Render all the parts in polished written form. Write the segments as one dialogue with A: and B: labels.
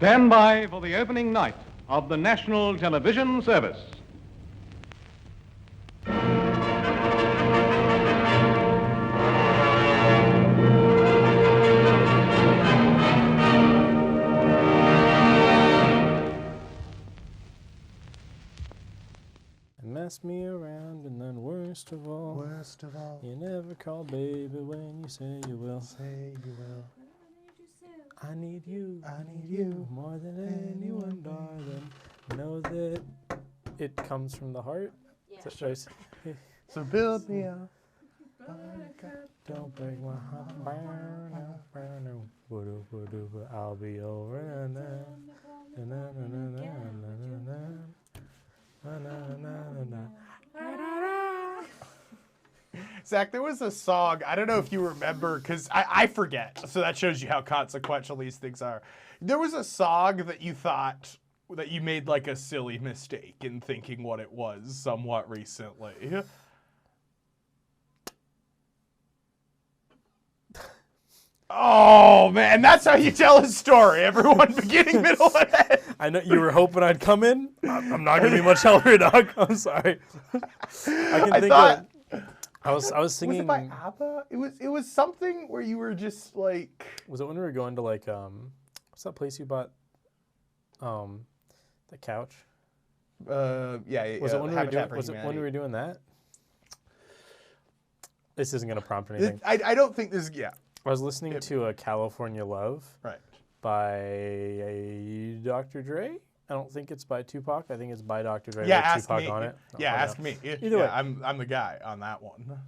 A: Stand by for the opening night of the National Television Service.
B: Mess me around, and then worst of all, you never call baby when you say you will. I need you more than anyone, darling. Know that it comes from the heart.
C: Yeah.
B: So build me up. Don't break my heart. I'll be over.
D: Zack, there was a song, I don't know if you remember, because I forget, so that shows you how consequential these things are. There was a song that you thought, that you made like a silly mistake in thinking what it was somewhat recently. Oh, man, that's how you tell a story. Everyone beginning, middle, and end.
B: I know you were hoping I'd come in. I'm not going to be much helper, dog. I'm sorry. I was singing.
D: Was it by ABBA? It was something where you were just like.
B: Was it when we were going to like what's that place you bought? The couch.
D: Yeah.
B: Was it when when we were doing that? This isn't gonna prompt anything.
D: I don't think this. Yeah.
B: I was listening to a California Love.
D: Right.
B: By Dr. Dre. I don't think it's by Tupac. I think it's by Dr. Dre.
D: Yeah,
B: with
D: ask
B: Tupac
D: me.
B: on it.
D: Yeah, ask me.
B: Either way,
D: I'm the guy on that one.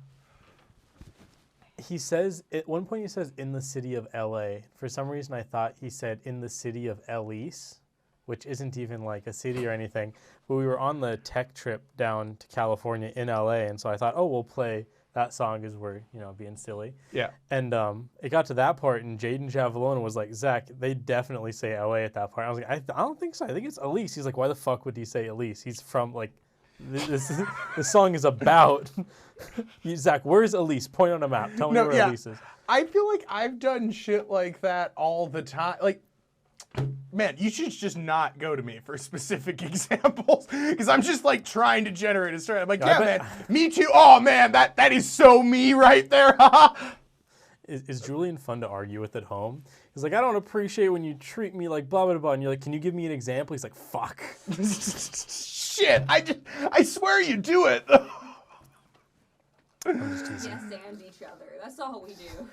B: He says at one point he says in the city of L.A. For some reason I thought he said in the city of Elise, which isn't even like a city or anything. But we were on the tech trip down to California in L.A. and so I thought, oh, we'll play that song because we're being silly.
D: Yeah.
B: And it got to that part and Jaden Javalona was like, Zach, they definitely say L.A. at that part. I was like, I don't think so. I think it's Elise. He's like, why the fuck would he say Elise? He's from like. This song is about Zach. Where's Elise? Point on a map. Tell me where Elise is.
D: I feel like I've done shit like that all the time. Like, man, you should just not go to me for specific examples because I'm just like trying to generate a story. I'm like, yeah, man, me too. Oh man, that is so me right there.
B: Is Julian fun to argue with at home? He's like, I don't appreciate when you treat me like blah blah blah. And you're like, can you give me an example? He's like, fuck.
D: Shit, I swear you do it.
C: I'm just teasing. Yes, and each other. That's all we do.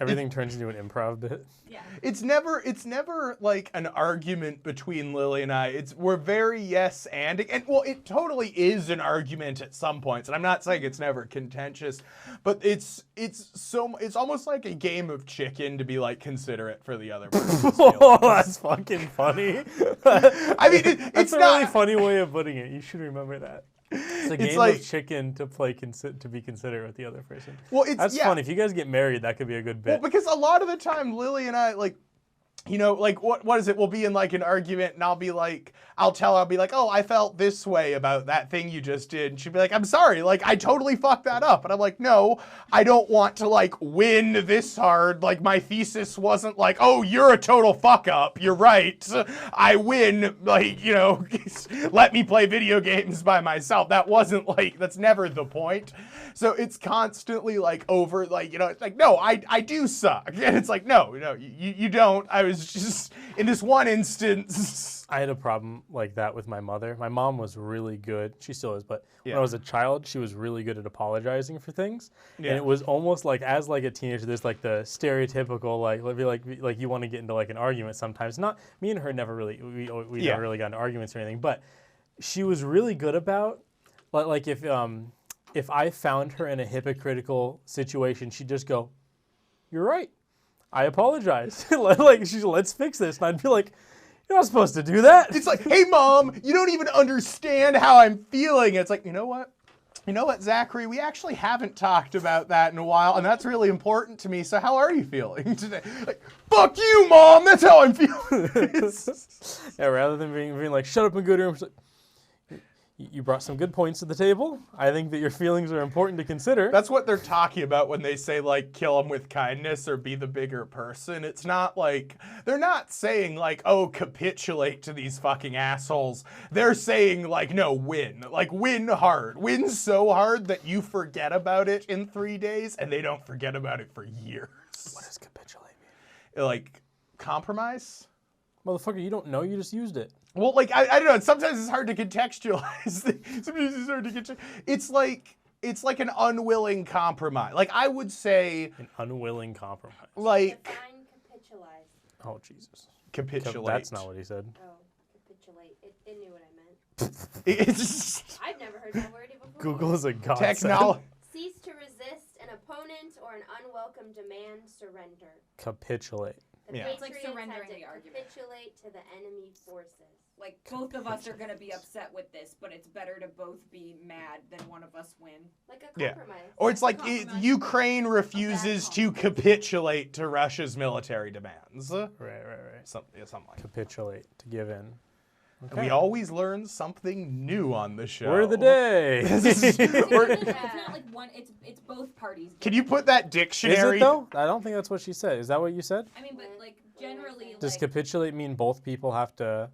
B: Everything turns into an improv bit.
C: Yeah.
D: It's never like an argument between Lily and I. We're very yes and well, it totally is an argument at some points. And I'm not saying it's never contentious, but it's almost like a game of chicken to be like considerate for the other person's
B: Oh, that's fucking funny.
D: I mean,
B: it's a really funny way of putting it. You should remember that. It's a game of chicken to play to be considerate with the other person.
D: Well,
B: that's fun. If you guys get married, that could be a good bit.
D: Well, because a lot of the time, Lily and I, like, like, what is it? We'll be in, like, an argument, and I'll be like, oh, I felt this way about that thing you just did. And she'll be like, I'm sorry, like, I totally fucked that up. And I'm like, no, I don't want to, like, win this hard. Like, my thesis wasn't like, oh, you're a total fuck up. You're right. I win, like, let me play video games by myself. That wasn't, like, that's never the point. So it's constantly, like, over, like, it's like, no, I do suck. And it's like, no, you don't. I was just, in this one instance.
B: I had a problem like that with my mother. My mom was really good. She still is, but
D: Yeah.
B: when I was a child, she was really good at apologizing for things.
D: Yeah.
B: And it was almost like, as like a teenager, there's like the stereotypical, like you want to get into like an argument sometimes. Not, me and her never really, we never really got into arguments or anything, but she was really good about, like if I found her in a hypocritical situation, she'd just go, you're right. I apologize. Let's fix this. And I'd be like, you're not supposed to do that.
D: It's like, hey, Mom, you don't even understand how I'm feeling. It's like, you know what? Zachary? We actually haven't talked about that in a while, and that's really important to me. So how are you feeling today? Like, fuck you, Mom. That's how I'm feeling.
B: Yeah, rather than being like, shut up and go to your room. You brought some good points to the table. I think that your feelings are important to consider.
D: That's what they're talking about when they say, like, kill them with kindness or be the bigger person. It's not like, they're not saying, like, oh, capitulate to these fucking assholes. They're saying, like, no, win. Like, win hard. Win so hard that you forget about it in 3 days and they don't forget about it for years.
B: What does capitulate mean?
D: Like, compromise?
B: Motherfucker, you don't know. You just used it.
D: Well, like, I don't know. Sometimes it's hard to contextualize things. Sometimes it's hard to it's like an unwilling compromise. Like, I would say...
B: An unwilling compromise.
D: Like...
E: Define capitalize.
B: Oh, Jesus.
D: Capitulate.
B: That's not what he said.
E: Oh, capitulate. It knew what I meant.
D: It's
E: I've never heard that word before.
B: Google is a godsend.
D: technology.
E: Cease to resist an opponent or an unwelcome demand, surrender.
B: Capitulate.
E: The
D: Yeah.
C: It's like
E: Patriots
C: surrendering
E: had to
C: the argument.
E: capitulate to the enemy forces.
C: Like, both of us are going to be upset with this, but it's better to both be mad than one of us win.
E: Like a
D: Yeah.
E: compromise.
D: Or it's like
C: Compromise.
D: Ukraine refuses to capitulate to Russia's military demands.
B: Right.
D: Something like that.
B: Capitulate, to give in.
D: And we always learn something new on the show.
B: Word of the day.
C: It's not like one, it's both parties.
D: Can you put that
B: Is
D: dictionary?
B: it though? I don't think that's what she said. Is that what you said?
C: I mean, but like, generally,
B: Does
C: like,
B: capitulate mean both people have to?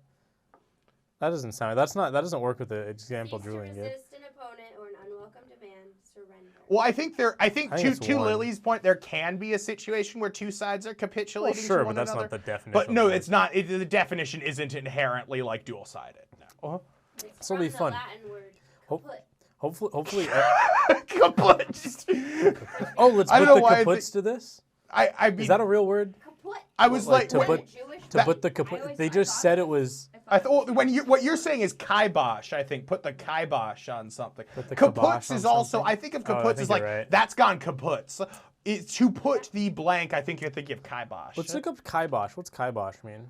B: That doesn't sound. That doesn't work with the example
E: Cease to
B: Julian gave.
E: resist an opponent or an unwelcome demand, surrender.
D: Well, I think
B: think it's
D: to
B: one.
D: Lily's point, there can be a situation where two sides are
B: Well,
D: capitulating
B: sure,
D: to
B: but
D: one
B: that's
D: another.
B: not the definition.
D: But
B: of
D: no,
B: the
D: it's not. The definition isn't inherently like dual-sided. No.
E: It's
B: This'll
E: from
B: be
E: the
B: fun.
E: Latin word.
B: Hope-
E: kaput.
B: Hopefully.
D: Kaput.
B: Oh, let's
D: I
B: put
D: don't
B: the
D: know why I
B: kaputs to this.
D: I mean,
B: Is that a real word?
E: Kaput.
D: I was
B: like
D: like,
B: to
D: when-
B: put-
E: Jewish
B: To
D: That-
B: put the
C: I
B: kaput.
C: always-
B: They
C: I
B: just
C: thought
B: said
C: it
B: it was.
D: I thought what you're saying is kibosh. I think put the kibosh on something.
B: Put the kibosh
D: Kaputs
B: on
D: is also.
B: something?
D: I think of
B: Oh, I
D: kaputs
B: think
D: as like
B: you're right.
D: that's gone kaputs. To put the blank, I think you have to give kibosh.
B: Let's look up kibosh. What's kibosh mean?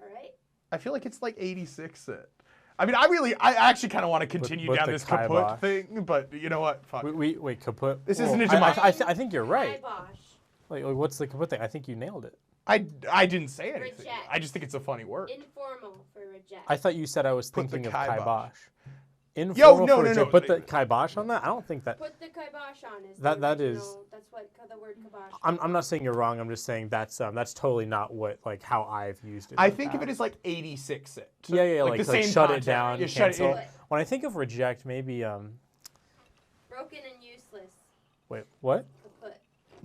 E: All right.
D: I feel like it's like 86 it. I mean, I actually kind of want to continue
B: put
D: down
B: the
D: this kaput
B: kibosh.
D: thing, but you know what? Fuck.
B: Wait, kaput.
D: This
B: Whoa,
D: isn't into my-
B: I think you're right.
E: Kibosh.
B: Like, what's the kaput thing? I think you nailed it.
D: I didn't say anything.
E: Reject.
D: I just think it's a funny word.
E: Informal for reject.
B: I thought you said I was
D: Put the
B: thinking of
D: kibosh.
B: kibosh.
D: Yo,
B: Informal
D: no,
B: for
D: no,
B: reject.
D: no.
B: Put the kibosh on that. I don't think that.
E: Put the kibosh on is
B: That-
E: the
B: that is-
E: original- That's what the word kibosh.
B: I'm not saying you're wrong. I'm just saying that's totally not what like how I've used it.
D: I
B: in the
D: think of it
B: past.
D: as like 86 it.
B: Yeah, like
D: the same
B: shut it
D: concept.
B: down,
D: You shut it.
B: cancel.
E: it-
B: When I think of reject, maybe
E: Broken and useless.
B: wait, what?
E: Kaput.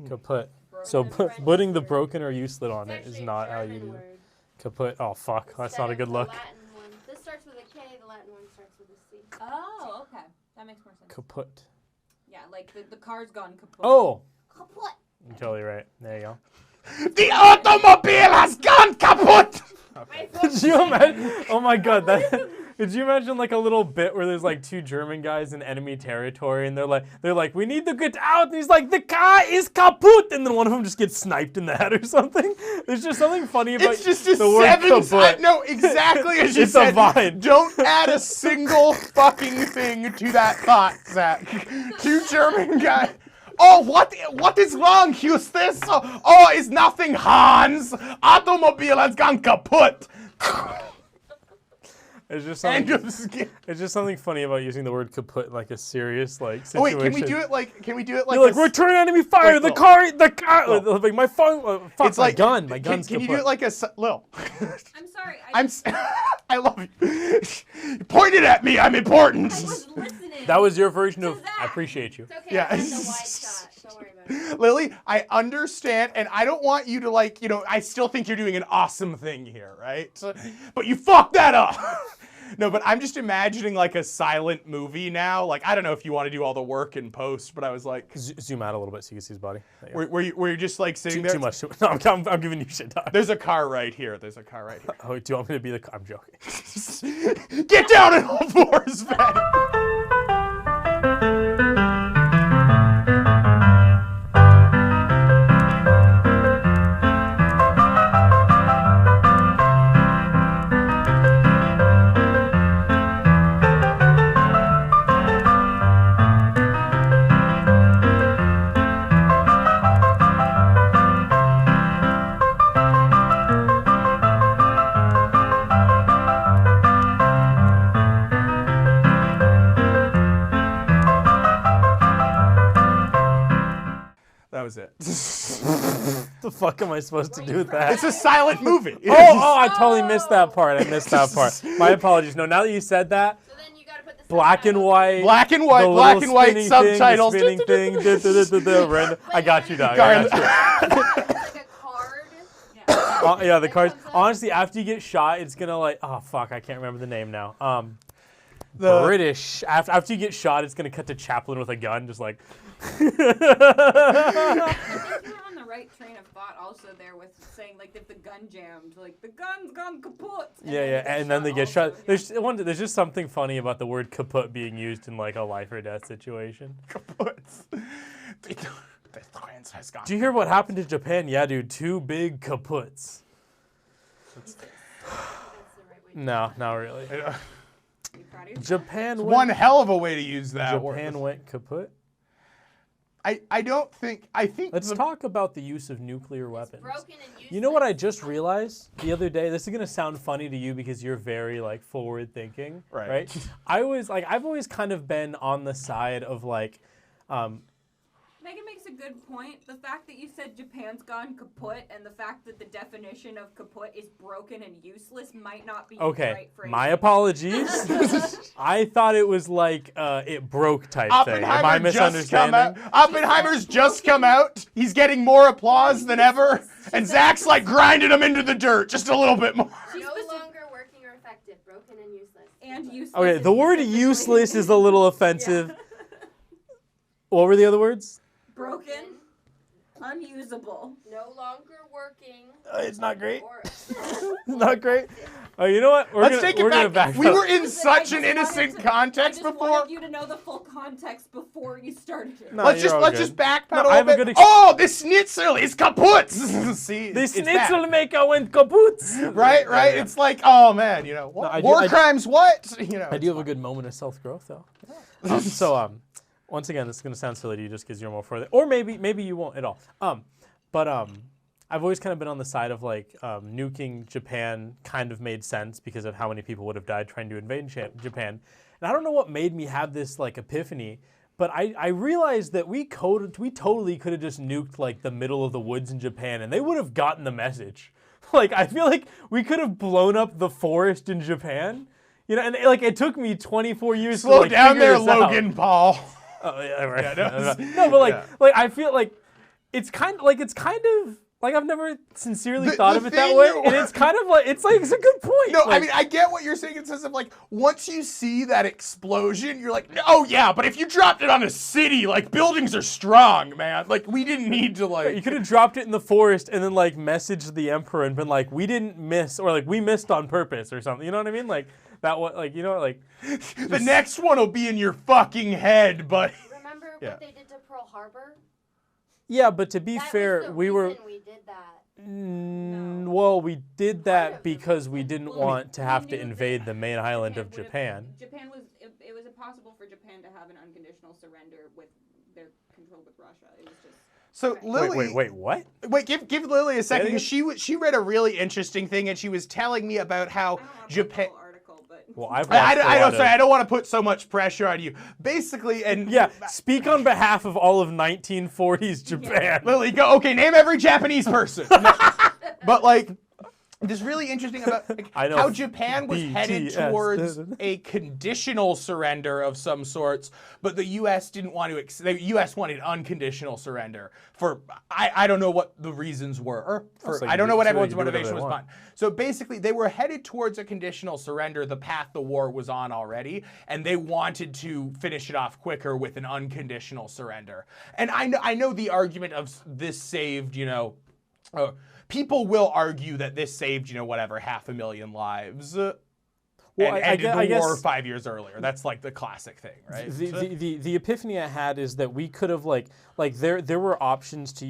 B: Kaput.
E: Broken
B: So
E: and French
B: putting the
E: word.
B: broken or useless on
E: It's
B: it is
E: actually a
B: not how you
E: German
B: do it.
E: word.
B: Kaput. Oh fuck, that's
E: Instead
B: not a
E: of
B: good
E: the
B: look.
E: Latin one. This starts with a K. The Latin one starts with a C.
C: oh, okay. That makes more sense.
B: Kaput.
C: Yeah, like the car's gone kaput.
B: Oh,
E: Kaput.
B: you're totally right. There you go.
D: The automobile has gone kaput.
E: My
B: Could you imagine? Oh my god, that. Could you imagine like a little bit where there's like two German guys in enemy territory and they're like, we need to get out, and he's like, the car is kaput, and then one of them just gets sniped in the head or something. There's just something funny about
D: It's just a
B: the word
D: seven.
B: kaput.
D: No, exactly as you
B: It's
D: said.
B: a vine.
D: Don't add a single fucking thing to that thought, Zach. Two German guys. Oh, what is wrong, Eustace? Oh, it's nothing, Hans. Automobile has gone kaput.
B: It's just
D: End
B: something.
D: of skit.
B: It's just something funny about using the word kaput in like a serious like
D: Oh, wait,
B: situation.
D: can we do it like? Can we do it like?
B: You're like,
D: a s-
B: return enemy fire.
D: Wait,
B: the
D: Lil.
B: car.
D: Lil.
B: Like my phone. Fuck,
D: It's
B: my
D: like
B: gun. My
D: can,
B: gun's
D: can you
B: kaput.
D: do it like a Lil?
C: I'm sorry.
D: I love you. You pointed at me. I'm important.
C: I was listening.
B: That was your version of.
C: Zach.
B: I appreciate you.
E: It's okay.
D: Yeah.
E: I got the wide shot. Don't worry about it.
D: Lily, I understand, and I don't want you to like, I still think you're doing an awesome thing here, right? But you fucked that up. No, but I'm just imagining like a silent movie now. Like, I don't know if you want to do all the work in post, but I was like,
B: Zoom out a little bit so you can see his body. There you go.
D: where you're just like sitting there.
B: Too much. No, I'm giving you shit, dog.
D: There's a car right here. There's a car right here.
B: Oh, do you want me to be the? I'm joking.
D: Get down on all fours, Fatty. is it?
B: The fuck am I supposed to do with that?
D: It's a silent movie.
B: Oh, I totally missed that part. I missed that part. My apologies. No, now that you said that,
E: So then you gotta put the
B: black and
E: subtitles.
B: white.
D: Black and white,
B: the
D: black
B: little
D: and white
B: spinning
D: subtitles.
B: Thing, the spinning thing. Random. I got you, dog. I got you.
E: It's like a card.
B: Yeah, the cards.
E: comes up.
B: Honestly, after you get shot, it's gonna like. Oh fuck, I can't remember the name now.
D: The-
B: British. After you get shot, it's gonna cut to Chaplin with a gun, just like.
C: I think you were on the right train of thought also there with saying like if the gun jammed, like the gun's gone kaput.
B: And then they get shot.
C: also,
B: There's just something funny about the word kaput being used in like a life or death situation. Do you hear what happened to Japan? Yeah, dude, 2 big kaputs.
E: That's the right way to
B: No, not really.
C: Are you proud of yourself?
B: Japan went,
D: One hell of a way to use that word.
B: Japan went kaput.
D: I don't think. I think.
B: Let's talk about the use of nuclear weapons.
E: Broken and useless.
B: You know what I just realized the other day? This is gonna sound funny to you because you're very like forward thinking,
D: Right.
B: I've always kind of been on the side of like,
C: Megan makes a good point. The fact that you said Japan's gone kaput and the fact that the definition of kaput is broken and useless might not be the
B: okay,
C: right phrase.
B: my apologies. I thought it was like it broke type thing. Am I misunderstanding?
D: Oppenheimer's just come out. He's getting more applause than ever, and Zach's like grinding him into the dirt just a little bit more.
E: No longer working or effective. Broken and useless.
C: And useless.
B: Okay,
C: is
B: the word
C: specifically-
B: useless is a little offensive. What were the other words?
C: Broken, unusable.
E: No longer working.
B: It's not great.
E: Or
B: Not great. Oh, you know what?
D: Let's take it back. We
B: up.
D: were in
C: Listen,
D: such
C: I
D: an
C: just
D: innocent
C: wanted to-
D: context
C: I just
D: before.
C: wanted you to know the full context before you started it.
B: No,
D: Let's
B: you're all
D: let's
B: good.
D: just backpedal
B: No,
D: a
B: I have a
D: little
B: good
D: bit.
B: ex-
D: Oh, the schnitzel is kaput. See,
B: The
D: it's bad.
B: schnitzel maker went kaput.
D: Right.
B: Yeah.
D: It's like, oh man, what?
B: I do-
D: war
B: I-
D: crimes. What?
B: I do have a good moment of self-growth, though. Once again, this is gonna sound silly to you just because you're more for it, or maybe you won't at all. I've always kind of been on the side of like nuking Japan kind of made sense because of how many people would have died trying to invade Japan, and I don't know what made me have this like epiphany. But I realized that we totally could have just nuked like the middle of the woods in Japan, and they would have gotten the message. Like I feel like we could have blown up the forest in Japan, you know. And like it took me 24 years.
D: Slow
B: to, like,
D: down
B: figure
D: there,
B: this out.
D: Logan Paul.
B: Oh, yeah, right.
D: no,
B: No, but
D: yeah.
B: I feel like it's kind of like I've never sincerely
D: The-
B: thought
D: the
B: of it that
D: thing
B: way,
D: you-
B: and it's kind of like it's a good point.
D: No, I
B: Like,
D: mean I get what you're saying in the sense of like once you see that explosion, you're like, oh yeah, but if you dropped it on a city, like buildings are strong, man. Like we didn't need to
B: you
D: like.
B: could have dropped it in the forest and then like messaged the emperor and been like, we didn't miss, or like we missed on purpose or something. You know what I mean? Like that. What like you know like
D: The next one will be in your fucking head, buddy.
E: remember
D: Yeah.
E: what they did to Pearl Harbor?
B: yeah, but to be
E: That
B: fair,
E: was the
B: we were.
E: reason we did that.
B: Well, we did
E: Part
B: that
E: of
B: because we didn't
C: Well,
B: want to
C: we
B: have to
C: knew
B: invade
C: that
B: the main island of
C: Japan
B: Japan.
C: was it was impossible for Japan to have an unconditional surrender with their control with Russia. It was just
D: So Lily,
B: Wait, what?
D: Wait, give Lily a second
B: it
D: because she read a really interesting thing and she was telling me about how
C: I don't have
D: Japan.
C: the full article, but
B: Well, I've
D: I don't want to put so much pressure on you. Basically, and
B: Yeah, speak on behalf of all of 1940s Japan.
D: Lily, go. Okay, name every Japanese person. No. But like, this really interesting about like,
B: I know
D: how Japan was headed
B: BTS.
D: towards a conditional surrender of some sorts, but the U.S. didn't want to. The U.S. wanted unconditional surrender for I don't know what the reasons were. For
B: So
D: I don't know what
B: so
D: everyone's
B: you do whatever
D: motivation
B: they
D: was
B: want.
D: behind. So basically, they were headed towards a conditional surrender, the path the war was on already, and they wanted to finish it off quicker with an unconditional surrender. And I know the argument of this saved, people will argue that this saved, whatever, 500,000 lives. And ended the war 5 years earlier. That's like the classic thing, right?
B: The epiphany I had is that we could have like there were options to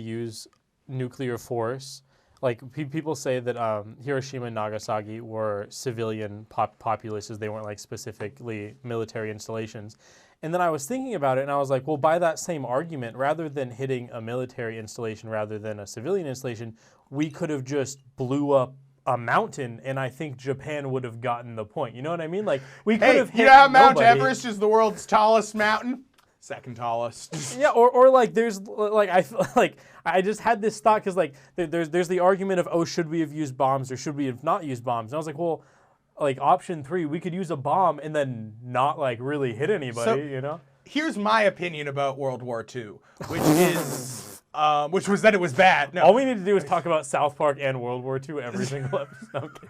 B: use nuclear force. Like people say that Hiroshima and Nagasaki were civilian populaces; they weren't like specifically military installations. And then I was thinking about it, and I was like, well, by that same argument, rather than hitting a military installation rather than a civilian installation, we could have just blew up a mountain, and I think Japan would have gotten the point. You know what I mean? Like we could
D: Hey,
B: have hit
D: you know how Mount
B: nobody.
D: Everest is the world's tallest mountain? Second tallest.
B: Yeah, or like there's like I just had this thought because like there's the argument of, oh, should we have used bombs or should we have not used bombs? And I was like, well, like option 3, we could use a bomb and then not like really hit anybody, you know?
D: Here's my opinion about World War II, which is which was that it was bad. No.
B: All we need to do is talk about South Park and World War II every single episode. Okay.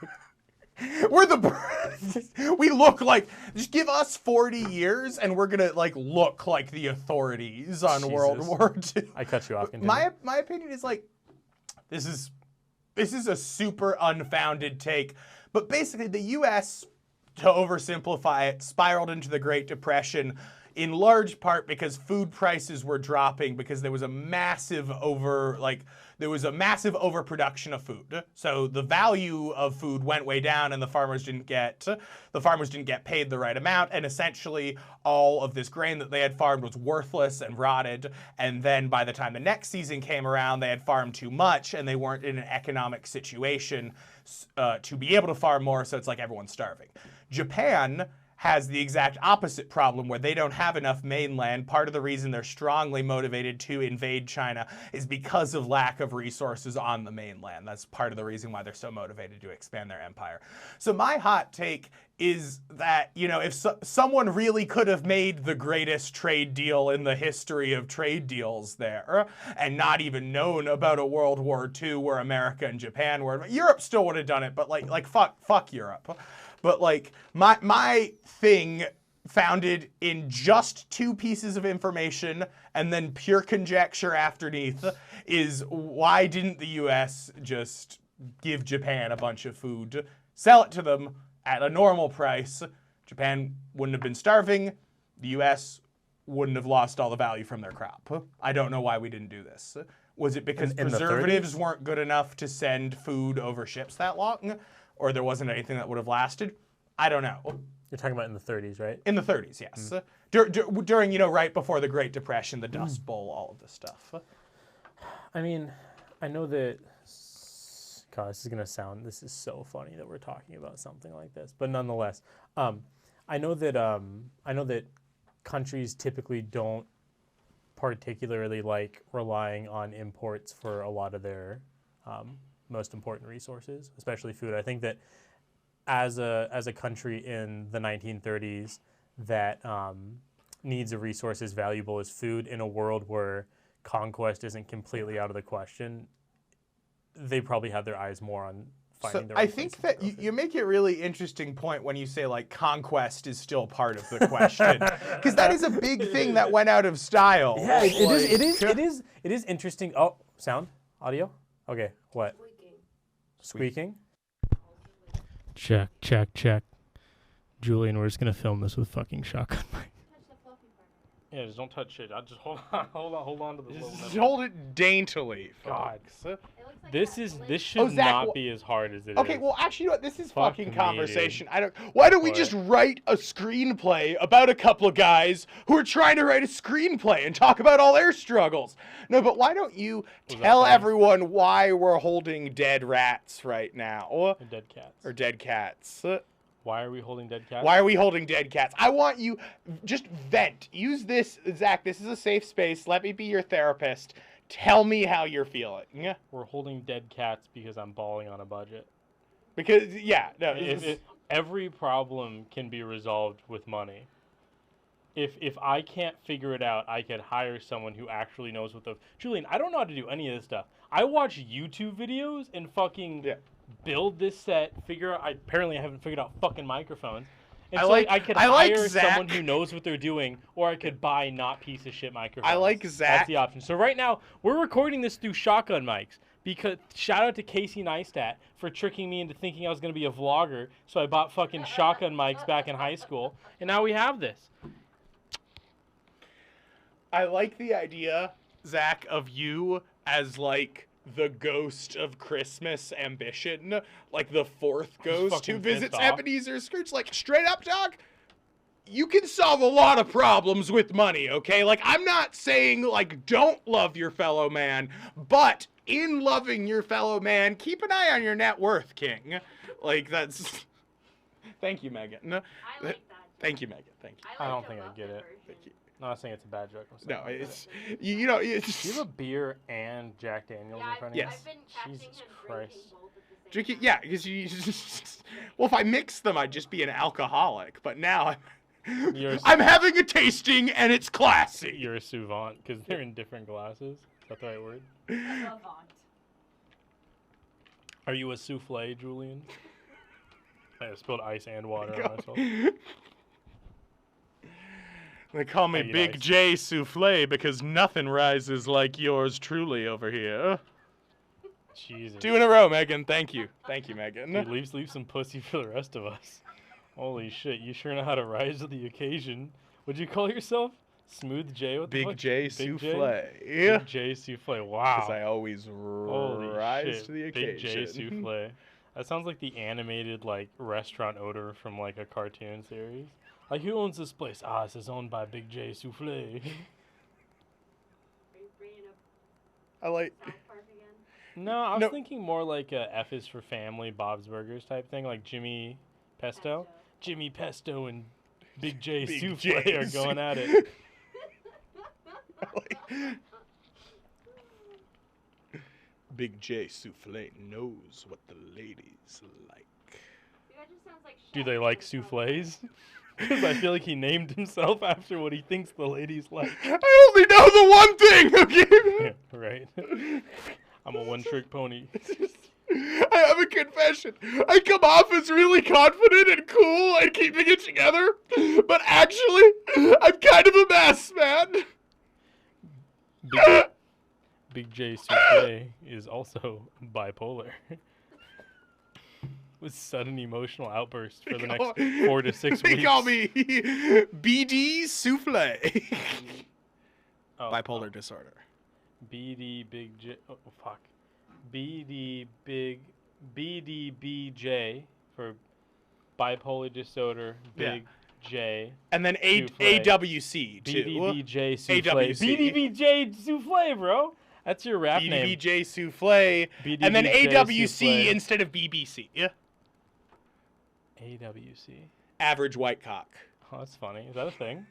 D: We look like, just give us 40 years and we're gonna like look like the authorities on
B: Jesus.
D: World War II.
B: I cut you off. Continue.
D: My opinion is like, this is a super unfounded take, but basically the U.S., to oversimplify it, spiraled into the Great Depression in large part because food prices were dropping because there was a massive overproduction of food. So the value of food went way down and the farmers didn't get paid the right amount, and essentially all of this grain that they had farmed was worthless and rotted, and then by the time the next season came around they had farmed too much and they weren't in an economic situation to be able to farm more, so it's like everyone's starving. Japan has the exact opposite problem where they don't have enough mainland. Part of the reason they're strongly motivated to invade China is because of lack of resources on the mainland. That's part of the reason why they're so motivated to expand their empire. So my hot take is that, you know, if someone really could have made the greatest trade deal in the history of trade deals there and not even known about a World War II where America and Japan were, Europe still would have done it, but like fuck Europe. But like my thing founded in just 2 pieces of information and then pure conjecture afterneath is, why didn't the US just give Japan a bunch of food, sell it to them at a normal price? Japan wouldn't have been starving. The US wouldn't have lost all the value from their crop. I don't know why we didn't do this. Was it because preservatives weren't good enough to send food over ships that long? Or there wasn't anything that would have lasted? I don't know.
B: You're talking about in the 30s, right?
D: In the 30s, yes. During, you know, right before the Great Depression, the Dust Bowl, all of this stuff.
B: I mean, I know that, God, this is so funny that we're talking about something like this, but nonetheless, I know that countries typically don't particularly like relying on imports for a lot of their most important resources, especially food. I think that as a country in the 1930s that needs a resource as valuable as food in a world where conquest isn't completely out of the question, they probably have their eyes more on finding their own.
D: I think that you make a really interesting point when you say like conquest is still part of the question, because that is a big thing that went out of style.
B: Yeah, it is interesting. Oh, sound, audio. Okay, what? Squeaking. Check. Julian, we're just gonna film this with fucking shotgun mic. Yeah, just don't touch it. I just hold on to the.
D: Just hold it daintily.
B: God,
E: Like
B: this should
D: Zack,
B: not be as hard as it is.
D: Okay, well, actually, you know what? This is
B: Fuck
D: fucking
B: me,
D: conversation. Why don't we just write a screenplay about a couple of guys who are trying to write a screenplay and talk about all their struggles? No, but why don't you tell everyone why we're holding dead rats right now?
B: Or dead cats.
D: Or dead cats.
B: Why are we holding dead cats?
D: Why are we holding dead cats? I want you, just vent. Use this, Zach, this is a safe space. Let me be your therapist. Tell me how you're feeling.
B: We're holding dead cats because I'm balling on a budget.
D: Because, yeah. No,
B: every problem can be resolved with money. If I can't figure it out, I could hire someone who actually knows what the... Julian, I don't know how to do any of this stuff. I watch YouTube videos and fucking... Yeah. Build this set, apparently I haven't figured out fucking microphones. And I could hire someone who knows what they're doing, or I could buy not piece of shit microphones.
D: I like Zack.
B: That's the option. So right now, we're recording this through shotgun mics, because shout out to Casey Neistat for tricking me into thinking I was going to be a vlogger, so I bought fucking shotgun mics back in high school, and now we have this.
D: I like the idea, Zach, of you as like the ghost of Christmas ambition, like the fourth ghost who visits Ebenezer Scrooge. Like, straight up, dog, you can solve a lot of problems with money, okay? Like, I'm not saying, like, don't love your fellow man, but in loving your fellow man, keep an eye on your net worth, King. Like, that's... Thank you, Megan.
E: I like that.
D: Thank you, Megan. Thank you.
B: I don't think I get it.
D: Thank you.
B: No, I'm not saying it's a bad joke. I'm
D: No,
B: saying
D: it's you know it's
B: Do you have a beer and Jack Daniels in front of you?
E: I've been catching
B: Jesus
E: him
B: Christ.
E: drinking both at the same
D: drinking.
E: time.
D: Yeah, because you. Well, if I mixed them, I'd just be an alcoholic. But now I'm having a tasting, and it's classy.
B: You're a souvant because they're in different glasses. Is that the right word?
C: Avant.
B: Are you a souffle, Julian? I spilled ice and water on myself.
D: They call me
B: I eat
D: Big
B: ice.
D: J Souffle because nothing rises like yours truly over here.
B: Jesus.
D: 2 in a row, Megan. Thank you. Thank you, Megan.
B: Dude, leave some pussy for the rest of us. Holy shit, you sure know how to rise to the occasion. What'd you call yourself? Smooth J? What the
D: Big
B: fuck?
D: J
B: Big
D: Souffle.
B: Big J Souffle. Wow.
D: Because I always
B: Holy
D: rise
B: shit.
D: to the
B: Big J
D: occasion.
B: Souffle. That sounds like the animated like restaurant odor from like a cartoon series. Like, who owns this place? Ah, this is owned by Big J Souffle.
E: Are you bringing up
D: I like.
E: South Park again?
B: No, I was
D: No.
B: thinking more like a F is for family, Bob's Burgers type thing, like Jimmy Pesto. Jimmy Pesto and Big J
D: Big
B: Souffle
D: J
B: are going at it.
D: Big J Souffle knows what the ladies like.
E: Dude, that just sounds like
B: Do
E: Chef
B: they like
E: Boyardee.
B: souffles? Because I feel like he named himself after what he thinks the ladies like.
D: I only know the one thing, okay?
B: Yeah, right. I'm a one-trick pony.
D: I have a confession. I come off as really confident and cool and keeping it together, but actually, I'm kind of a mess, man.
B: Big J Souffle is also bipolar. With sudden emotional outbursts for the next 4 to 6
D: They
B: weeks.
D: call me BD Souffle.
B: Oh,
D: Bipolar disorder.
B: BD Big J. Oh, fuck. BDBJ for bipolar disorder. Big J.
D: And then
B: Souffle.
D: AWC too.
B: BDBJ Souffle.
D: AWC.
B: BDBJ Souffle, bro. That's your rap name.
D: BDBJ Souffle. And then
B: BDBJ
D: AWC
B: Souffle.
D: instead of BBC. Yeah.
B: AWC.
D: Average white cock.
B: Oh, that's funny. Is that a thing?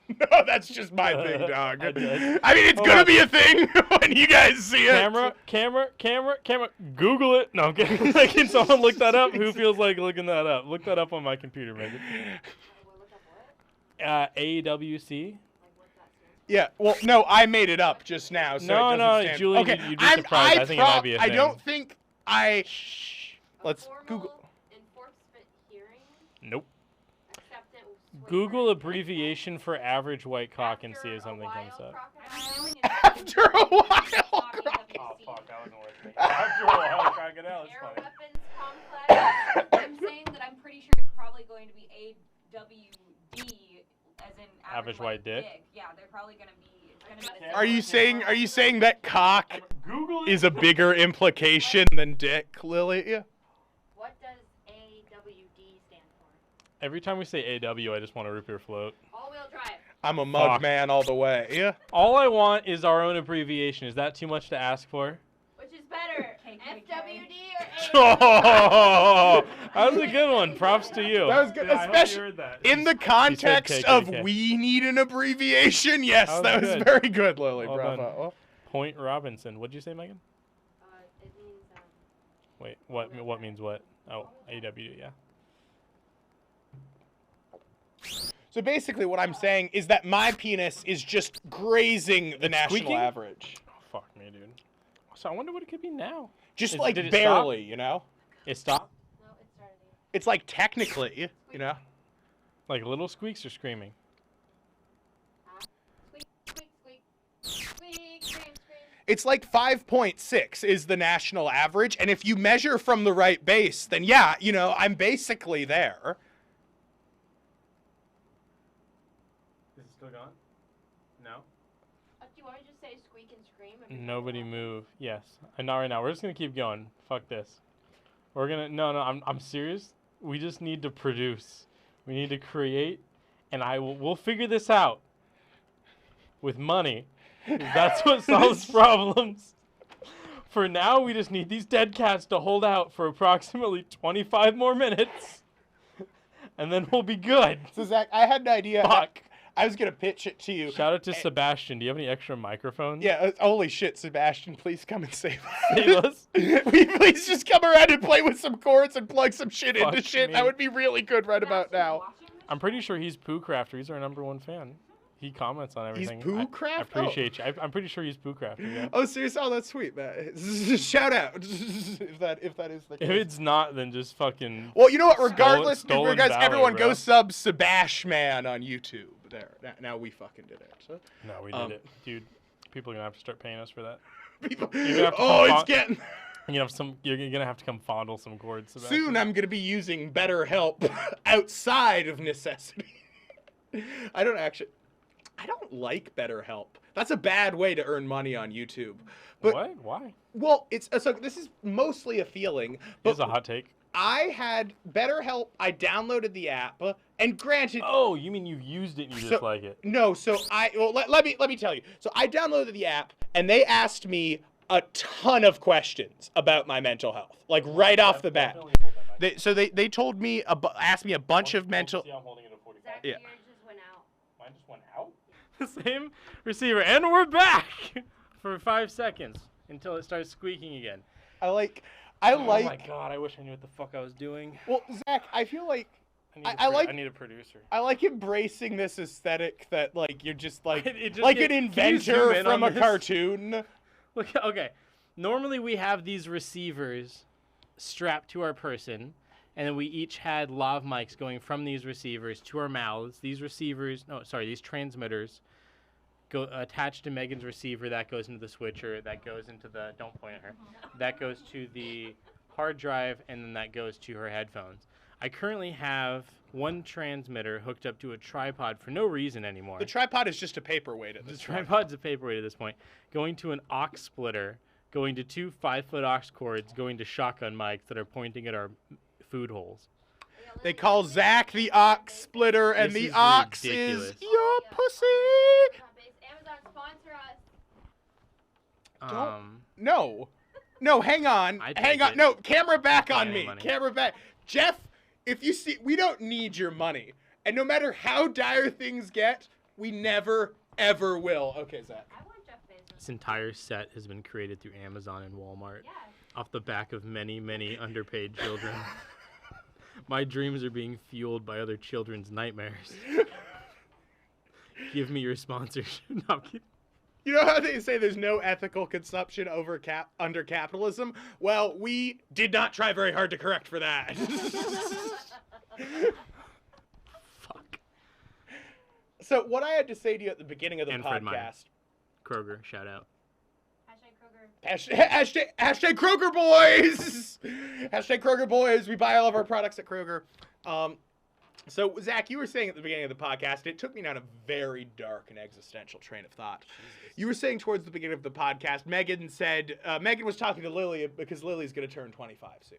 D: No, that's just my thing, dog.
B: I did.
D: I mean, it's
B: Hold
D: gonna
B: on.
D: be a thing when you guys see it.
B: Camera. Google it. No, I'm kidding. Can someone look that up? Who feels like looking that up? Look that up on my computer, Megan.
E: Look up what?
B: AWC.
E: Like, what's that stand for?
D: Yeah, well, no, I made it up just now. So
B: No,
D: it doesn't
B: no,
D: stand.
B: Julian,
D: okay,
B: you'd be surprised. I think it might be a
D: I
B: thing.
D: don't think I.
E: A
D: Let's
E: formal
D: Google.
E: enforcement hearing.
B: Nope.
E: Acceptance with
B: Google
E: her
B: abbreviation for average white cock and see if
E: after a
B: something comes
E: while,
B: up.
E: crocodile
D: After a while,
E: Not
D: crocodile.
B: Oh,
E: AWC.
B: fuck, that wasn't worth it. After a while, crocodile,
E: Air
B: it's funny.
E: weapons complex.
C: I'm saying that I'm pretty sure it's probably going to be AWD, as in
B: Average white dick?
C: Yeah, they're probably going to be. It's gonna be
D: Are you saying that cock
B: Google
D: is a bigger implication than dick, Lily? Yeah.
E: What does AWD stand for?
B: Every time we say AW, I just want to rip your float.
E: All-wheel drive.
D: I'm a mug
B: Fuck.
D: man all the way. Yeah.
B: All I want is our own abbreviation. Is that too much to ask for?
E: Which is better,
C: KKK.
E: FWD or
B: Oh, that was a good one. Props to you.
D: That was good,
B: Yeah, I hope you
D: especially
B: heard that.
D: in the context of
B: KKK.
D: we need an abbreviation. Yes,
B: That was
D: that was
B: good.
D: very good, Lily.
B: Well
D: Bravo.
B: done.
D: Well,
B: Point Robinson. What'd you say, Megan?
E: It means,
B: Wait, what means what? Oh, AW, yeah.
D: So basically, what I'm saying is that my penis is just grazing the national
B: squeaking?
D: average.
B: Oh, fuck me, dude. So I wonder what it could be now.
D: Just
B: Is-
D: like
B: did it
D: barely, you know?
B: It stopped?
E: no, it started.
D: It's like technically, you know?
B: Like little squeaks or screaming?
E: Squeak, squeak, squeak. Squeak, scream, scream.
D: It's like 5.6 is the national average, and if you measure from the right base, then yeah, you know, I'm basically there.
B: Is it still gone? No.
E: Do you want to just say squeak and scream? If you're
B: Nobody
E: gonna-
B: move. Yes. Not right now. We're just gonna keep going. Fuck this. We're gonna no. I'm serious. We just need to produce. We need to create, and we'll figure this out. With money. 'Cause that's what solves problems. For now, we just need these dead cats to hold out for approximately 25 more minutes, and then we'll be good.
D: So Zach, I had an idea.
B: Fuck.
D: I was gonna pitch it to you.
B: Shout out to Sebastian. Do you have any extra microphones?
D: Yeah, holy shit, Sebastian, please come and save us.
B: Save us.
D: Will you please just come around and play with some chords and plug some shit into
B: Fuck
D: shit?
B: me.
D: That would be really good right about now.
B: I'm pretty sure he's Poo Crafter. He's our #1 fan. He comments on everything.
D: Poo Crafter?
B: I appreciate you. I'm pretty sure he's Poo Crafter. Yeah.
D: Oh, seriously? Oh, that's sweet, man. Shout out if that is the case.
B: If it's not, then just fucking.
D: Well, you know what? Regardless,
B: stolen
D: guys,
B: valor,
D: everyone
B: bro.
D: go sub Sebash Man on YouTube. There. Now we fucking did it. So.
B: No, we did it, dude. People are gonna have to start paying us for that.
D: People,
B: gonna have to
D: oh,
B: come
D: it's getting.
B: You're gonna have to come fondle some chords. Sebastian.
D: Soon I'm gonna be using BetterHelp outside of necessity. I don't like BetterHelp. That's a bad way to earn money on YouTube. But,
B: what? Why?
D: Well, it's so this is mostly a feeling. But
B: Here's a hot take.
D: I had BetterHelp. I downloaded the app, and granted.
B: Oh, you mean you used it and you just like it?
D: No, so let me tell you. So I downloaded the app, and they asked me a ton of questions about my mental health, like right off the bat. They told me asked me a bunch of mental.
B: I'm holding it at 45.
E: Zach,
D: Yeah.
E: yours just went out.
B: Mine just went out. The same receiver, and we're back for 5 seconds until it starts squeaking again.
D: I like.
B: Oh my god! I wish I knew what the fuck I was doing.
D: Well, Zach, I feel like
B: I need a producer.
D: I like embracing this aesthetic that like you're just like
B: It just
D: like
B: get-
D: an
B: can you zoom
D: inventor
B: in
D: from
B: on
D: a
B: this?
D: cartoon.
B: Look, okay. Normally we have these receivers strapped to our person, and then we each had lav mics going from these receivers to our mouths. These transmitters go attached to Megan's receiver. That goes into the switcher. That goes into the. Don't point at her. That goes to the hard drive, and then that goes to her headphones. I currently have one transmitter hooked up to a tripod for no reason anymore.
D: The tripod is just a paperweight at
B: The
D: this point.
B: tripod's a paperweight at this point. Going to an aux splitter, going to 2 5-foot aux cords, going to shotgun mics that are pointing at our food holes.
D: They call Zack the ox splitter, and
B: This
D: the
B: is
D: ox
B: ridiculous.
D: is your pussy.
E: Amazon, sponsor us.
D: No, hang on.
B: I
D: Hang
B: take
D: on.
B: it.
D: No, camera back on
B: Any
D: me.
B: money.
D: Camera back. Jeff, if you see, we don't need your money. And no matter how dire things get, we never, ever will. Okay, Zach.
E: I want Jeff Bezos.
B: This entire set has been created through Amazon and Walmart,
E: Yeah.
B: off the back of many, many underpaid children. My dreams are being fueled by other children's nightmares. Give me your sponsorship. No, I'm kidding.
D: You know how they say there's no ethical consumption under capitalism? Well, we did not try very hard to correct for that.
B: Fuck.
D: So what I had to say to you at the beginning of the
B: And Fred Meyer.
D: podcast.
B: Kroger, shout out.
E: Hashtag Kroger.
D: Hashtag Kroger boys. Hashtag Kroger boys. We buy all of our products at Kroger. So Zach, you were saying at the beginning of the podcast, it took me down a very dark and existential train of thought. Jesus. You were saying towards the beginning of the podcast, Megan was talking to Lily because Lily's going to turn 25 soon.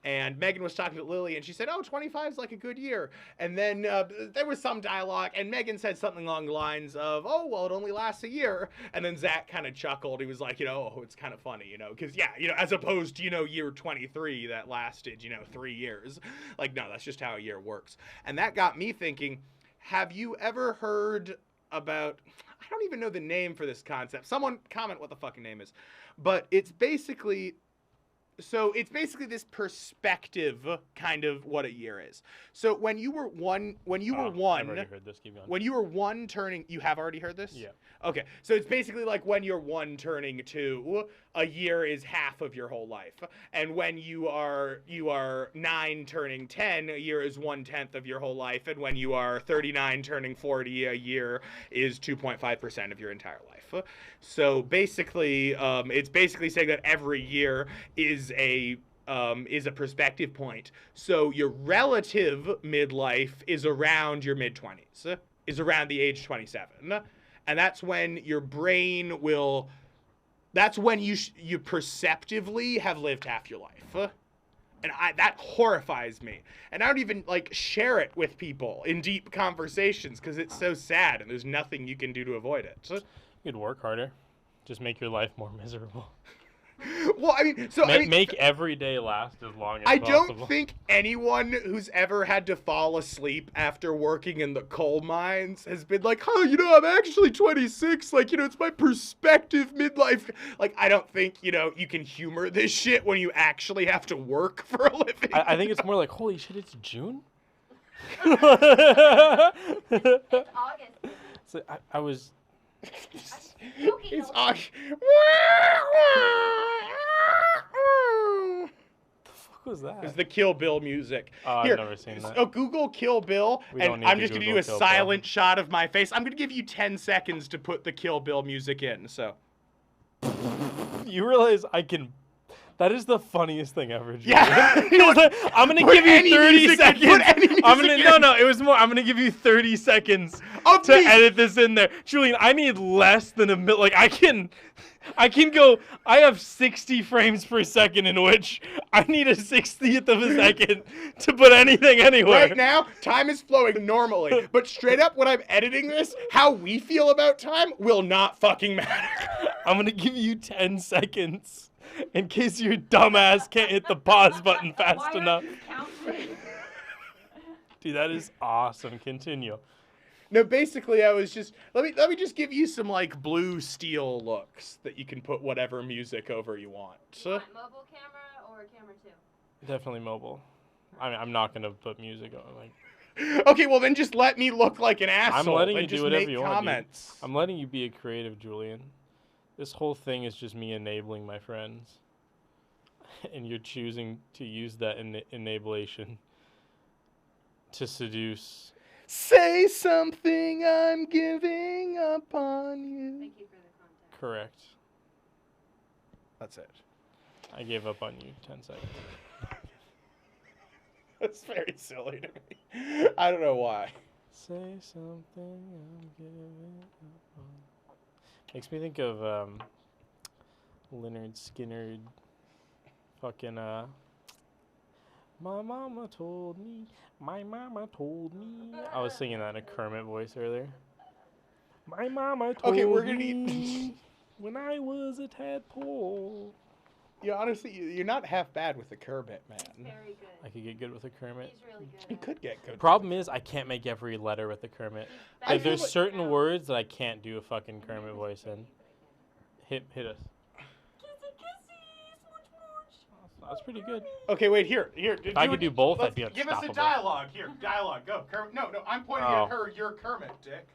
D: And Megan was talking to Lily, and she said, 25 is like a good year. And then there was some dialogue, and Megan said something along the lines of, it only lasts a year. And then Zach kind of chuckled. He was like, it's kind of funny, because, as opposed to, year 23 that lasted, 3 years. Like, no, that's just how a year works. And that got me thinking, have you ever heard about, I don't even know the name for this concept. Someone comment what the fucking name is. But it's basically this perspective kind of what a year is. So when you were one,
B: I've already heard this. Keep going.
D: when you were one turning, you have already heard this?
B: Yeah.
D: Okay. So it's basically like when you're 1 turning 2, a year is half of your whole life. And when you are 9 turning 10, a year is 1/10 of your whole life. And when you are 39 turning 40, a year is 2.5% of your entire life. So basically, it's basically saying that every year is a perspective point. So your relative midlife is around your mid-20s, is around the age 27. And that's when your brain will, that's when you perceptively have lived half your life. And that horrifies me. And I don't even share it with people in deep conversations because it's so sad and there's nothing you can do to avoid it.
B: You'd work harder. Just make your life more miserable.
D: Well, I mean, so I mean,
B: Make every day last as long as
D: I
B: possible.
D: don't think anyone who's ever had to fall asleep after working in the coal mines has been like, oh, you know, I'm actually 26. Like, you know, it's my perspective midlife. Like, I don't think, you know, you can humor this shit when you actually have to work for a living.
B: I think it's more like, holy shit, it's June?
E: It's August.
B: So I was...
D: It's August.
B: The fuck was that?
D: It's the Kill Bill music.
B: I've
D: Here,
B: never seen that.
D: So Google Kill Bill,
B: We don't
D: and
B: need
D: I'm
B: to
D: just gonna
B: Google
D: do a
B: Kill Bill.
D: silent shot of my face. I'm gonna give you 10 seconds to put the Kill Bill music in. So.
B: You realize I can... That is the funniest thing ever, Julian.
D: Yeah.
B: He was like, I'm gonna
D: Put
B: give
D: any
B: you 30
D: music in,
B: seconds.
D: put any
B: I'm
D: music
B: gonna
D: in.
B: no, it was more. I'm gonna give you 30 seconds
D: Of
B: to
D: me.
B: edit this in there, Julian. I need less than a minute. Like I can go. I have 60 frames per second in which I need a 60th of a second to put anything anywhere.
D: Right now, time is flowing normally, but straight up when I'm editing this, how we feel about time will not fucking matter.
B: I'm gonna give you 10 seconds in case your dumbass can't hit the pause button fast
C: Why
B: enough.
C: aren't you counting?
B: Dude, that is awesome. Continue.
D: No, basically I was just let me just give you some like blue steel looks that you can put whatever music over you want.
E: You want mobile camera or camera 2?
B: Definitely mobile. I mean, I'm not gonna put music on. Like,
D: Okay, well then just let me look like an
B: I'm
D: asshole
B: letting
D: and
B: you
D: just
B: do whatever
D: make
B: you want. Dude.
D: comments.
B: I'm letting you be a creative, Julian. This whole thing is just me enabling my friends, and you're choosing to use that enablation to seduce.
D: Say something, I'm giving up on you.
E: Thank you for the context.
B: Correct.
D: That's it.
B: I gave up on you 10 seconds.
D: That's very silly to me. I don't know why.
B: Say something, I'm giving up on. Makes me think of Leonard Skinner. Fucking my mama told me. My mama told me. I was singing that in a Kermit voice earlier. My mama told
D: Okay, we're gonna
B: me
D: need.
B: when I was a tadpole.
D: Yeah, honestly, you're not half bad with the Kermit, man.
E: Very good.
B: I could get good with a Kermit.
E: He's really good.
D: You
E: at
D: could
E: it.
D: get good.
B: Problem is, I can't make every letter with a Kermit.
E: He's
B: Like,
E: better
B: there's
E: than
B: certain
E: now.
B: words that I can't do a fucking Kermit voice in. Hit us.
C: Kissy, kissy, smooch, smooch.
B: That's pretty good.
D: Okay, wait, here.
B: If I could do both, I'd be
D: Give us a
B: unstoppable.
D: dialogue. Here, dialogue, go. Kermit. No, I'm pointing
B: Oh.
D: at her. You're Kermit, dick.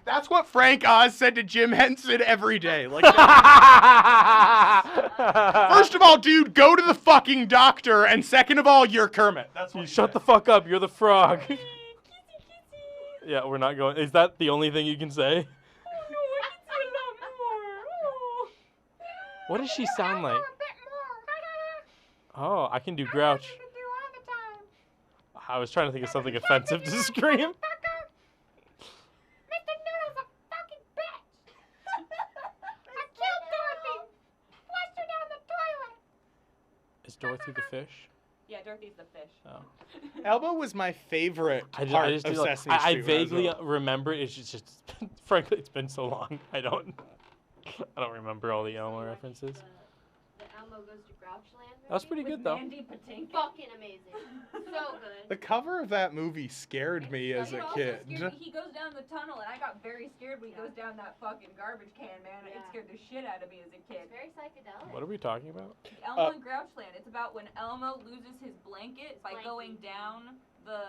D: That's what Frank Oz said to Jim Henson every day. Like, first of all, dude, go to the fucking doctor, and second of all, you're Kermit. That's what
B: You
D: he
B: shut
D: said.
B: the fuck up. You're the frog. Yeah, we're not going. Is that the only thing you can say? What does she sound like? Oh, I can do Grouch. I was trying to think of something offensive to scream. Is Dorothy the fish?
C: Yeah, Dorothy's the fish.
B: Oh.
D: Elmo was my favorite
B: I
D: part
B: just
D: of
B: do like,
D: Sesame Street.
B: I
D: when was
B: vaguely
D: little.
B: remember it. It's just frankly, it's been so long. I don't remember all the Elmo references.
E: The Elmo Goes to Grouchland.
B: That was pretty good though.
C: Mandy Patinkin.
E: Fucking amazing. So good.
D: The cover of that movie scared me as a
C: It also
D: kid.
C: scared me. He goes down the tunnel, and I got very scared when he goes down that fucking garbage can, man. It
E: Yeah.
C: scared the shit out of me as a kid.
E: It's very psychedelic.
B: What are we talking about?
C: Elmo and Grouchland. It's about when Elmo loses his blanket by
E: Blankie.
C: going down the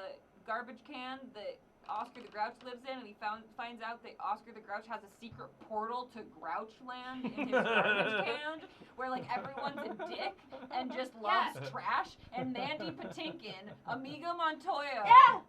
C: garbage can that Oscar the Grouch lives in, and he finds out that Oscar the Grouch has a secret portal to Grouchland in his garbage can, where like everyone's a dick and just loves trash. And Mandy Patinkin, Amigo Montoya
E: Yeah.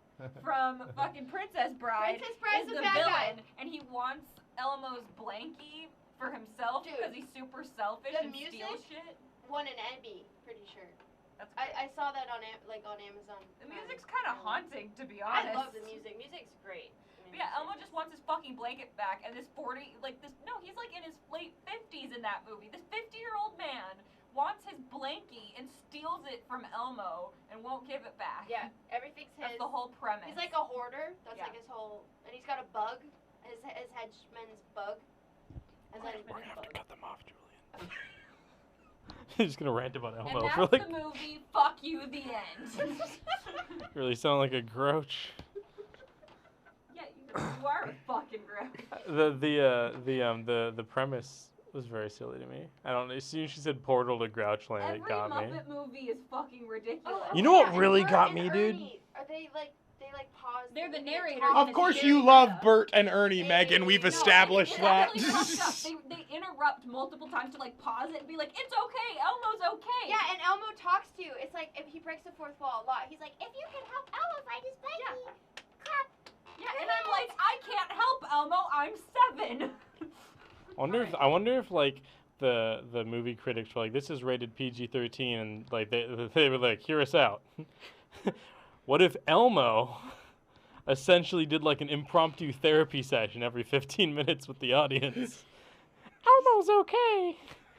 C: from fucking Princess Bride,
E: Princess Bride's
C: is
E: the
C: the
E: bad
C: villain,
E: guy.
C: and he wants Elmo's blankie for himself
E: Dude,
C: because he's super selfish
E: the
C: and steals
E: music-
C: shit.
E: Won an Emmy, pretty sure.
C: That's
E: I saw that on Amazon.
C: The music's kind of haunting, to be
E: I
C: honest.
E: love the music. Music's great.
C: But yeah, Elmo just wants his fucking blanket back, and this he's like in his late 50s in that movie. This 50-year-old man wants his blankie and steals it from Elmo and won't give it back.
E: Yeah, everything's his.
C: That's the whole premise.
E: He's like a hoarder. That's
C: Yeah.
E: like his whole. And he's got a bug. His henchman's bug. And then
B: We're gonna have to cut them off, Julian. You're just gonna rant about
C: And
B: Elmo
C: that's
B: for like.
C: the movie. Fuck you. The end.
B: You really sound like a grouch.
C: Yeah, you are a fucking gross.
B: The premise was very silly to me. I don't know. As soon as she said portal to Grouchland,
C: Every
B: it got me.
C: Muppet movie is fucking ridiculous.
E: Oh,
B: You know what
E: yeah,
B: really
E: and
B: got
E: Bert
B: me,
E: and
B: dude?
E: Ernie, are they pause?
C: They're the narrators.
E: talk?
D: Of course
C: Very
D: you love
C: meta.
D: Bert and Ernie, Megan. We've
E: No,
D: established
C: It's
D: that.
C: actually fucked up. They interrupt multiple times to like pause it and be like, "It's okay, Elmo's okay."
E: Yeah, and Elmo talks to you. It's like if he breaks the fourth wall a lot. He's like, if you can help Elmo find his buggy, clap.
C: Yeah, and I'm like, I can't help Elmo. I'm 7.
B: I wonder if like the movie critics were like, this is rated PG-13, and like they were like, hear us out. What if Elmo essentially did like an impromptu therapy session every 15 minutes with the audience? Elmo's okay.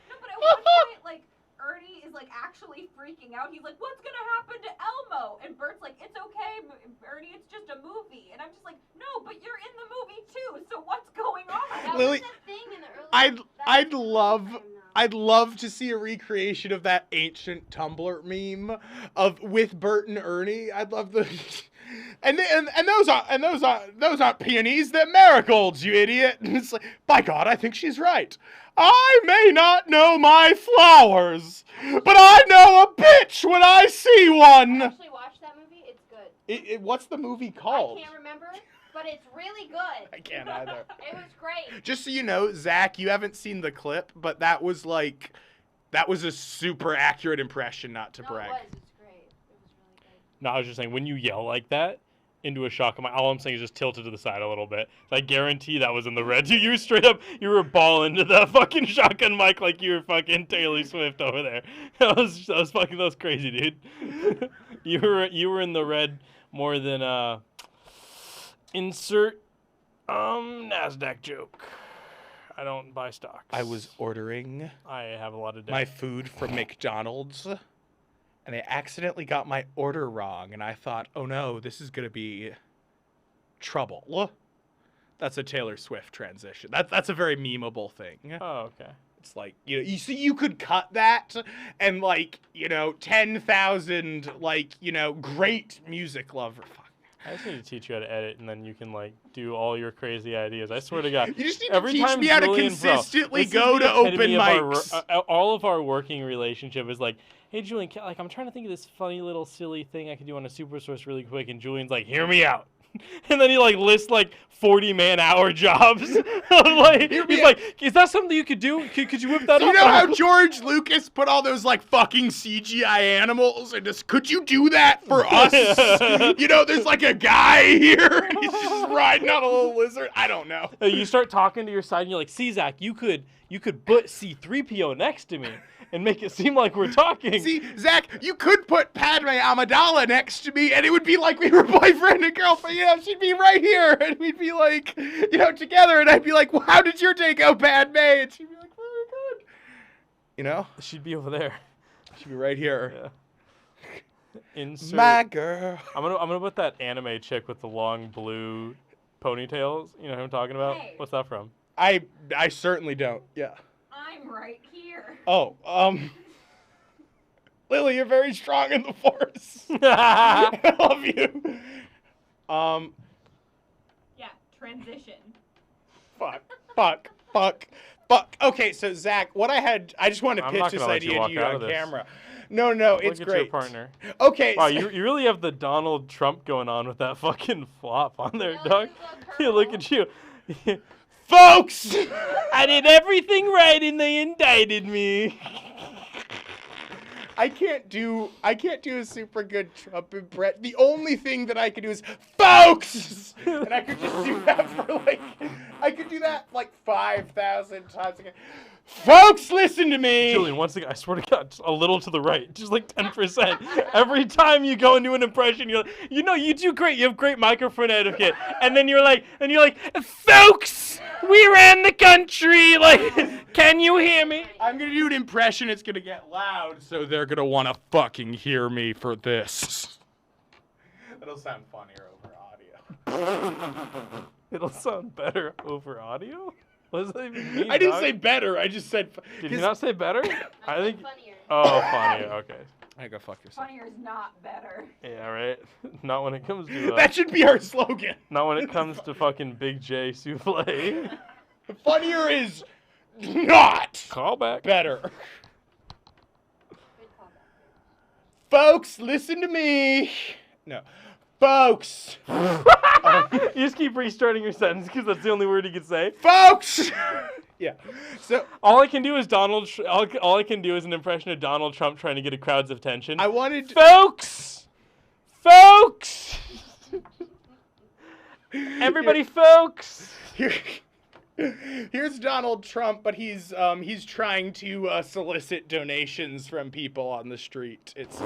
C: No, but at one point, like, Ernie is like actually freaking out. He's like, "What's gonna happen to Elmo?" And Bert's like, "It's okay, Ernie. It's just a movie." And I'm just like, "No, but you're in the movie too. So what's going on?"
E: That
D: Lily,
E: was a thing in the early.
D: I'd love to see a recreation of that ancient Tumblr meme with Bert and Ernie. I'd love the and those aren't peonies, they're marigolds, you idiot. And it's like, by God, I think she's right. I may not know my flowers, but I know a bitch when I see
E: I
D: one.
E: actually watched that movie. It's good.
D: What's the movie called?
E: I can't remember, but it's really good.
D: I can't either.
E: It was great.
D: Just so you know, Zach, you haven't seen the clip, but that was a super accurate impression, not to
E: No,
D: brag.
E: it was. It's great. It was really good.
B: No, I was just saying, when you yell like that into a shock, all I'm saying is just tilt it to the side a little bit. I guarantee that was in the red. You straight up, you were balling to the fucking shotgun mic like you were fucking Taylor Swift over there. That was crazy, dude. You were in the red more than insert NASDAQ joke. I don't buy stocks.
D: I was ordering
B: I have a lot of debt.
D: my food from McDonald's, and I accidentally got my order wrong, and I thought, oh no, this is going to be trouble. That's a Taylor Swift transition. That's a very memeable thing.
B: Oh, okay.
D: It's like, you see, you could cut that and 10,000 great music lover. Fuck.
B: I just need to teach you how to edit, and then you can do all your crazy ideas. I swear to God.
D: You just need
B: Every
D: to teach
B: time
D: me how to
B: Julian, bro,
D: consistently
B: this is
D: go
B: the
D: to open
B: epitome of
D: mics.
B: all of our working relationship is like, hey, Julian, I'm trying to think of this funny little silly thing I could do on a super source really quick, and Julian's like, hear me out. And then he lists 40-man-hour jobs. He's like, is that something you could do? Could you whip that
D: So
B: up?
D: you know how George Lucas put all those fucking CGI animals and just, could you do that for us? There's a guy here and he's just riding on a little lizard. I don't know.
B: You start talking to your side and you're like, see, Zack, you could put C-3PO next to me and make it seem like we're talking.
D: See, Zach, you could put Padme Amidala next to me and it would be like we were boyfriend and girlfriend. She'd be right here and we'd be together, and I'd be like, well, how did your day go, Padme? And she'd be like, very good.
B: She'd be over there.
D: She'd be right here.
B: Yeah. Insert.
D: My girl.
B: I'm gonna put that anime chick with the long blue ponytails. You know who I'm talking about?
C: Hey.
B: What's that from?
D: I certainly don't. Yeah.
C: I'm right here.
D: Oh, Lily, you're very strong in the Force. I love you.
C: Yeah, transition.
D: Fuck. Okay, so Zach, I just wanted to
B: I'm
D: pitch
B: not
D: this
B: gonna let
D: idea
B: you
D: to
B: walk
D: you
B: on
D: on
B: this.
D: camera. No,
B: Look
D: it's
B: at
D: great.
B: your partner.
D: Okay.
B: Wow,
D: so-
B: you really have the Donald Trump going on with that fucking flop on there,
E: Yeah,
B: dog.
E: look,
B: Yeah, look at you.
D: Folks!
B: I did everything right and they indicted me.
D: I can't do a super good Trump impression. The only thing that I could do is folks, and I could just do that I could do that 5,000 times again. Folks, listen to me.
B: Julian, once again, I swear to God, just a little to the right, just 10%. Every time you go into an impression, you do great. You have great microphone etiquette, and then you're like, folks, we ran the country. Can you hear me?
D: I'm gonna do an impression. It's gonna get loud, so they're gonna want to fucking hear me for this. That'll sound funnier over audio.
B: It'll sound better over audio. What does that even mean?
D: I didn't
B: dog?
D: say better. I just said.
B: Did you not say better? I
E: said
B: think.
E: funnier.
B: Oh, funnier. Okay.
D: I go fuck yourself.
C: Funnier is not better.
B: Yeah, right. Not when it comes to.
D: That should be our slogan.
B: Not when it comes to fucking Big J souffle.
D: Funnier is not
B: Call back.
D: better.
E: Good callback.
D: Folks, listen to me. No. Folks.
B: You just keep restarting your sentence because that's the only word you can say.
D: Folks. Yeah. So
B: All I can do is all I can do is an impression of Donald Trump trying to get a crowd's attention.
D: I wanted to,
B: Folks! Everybody, folks!
D: Here's Donald Trump, but he's trying to solicit donations from people on the street. It's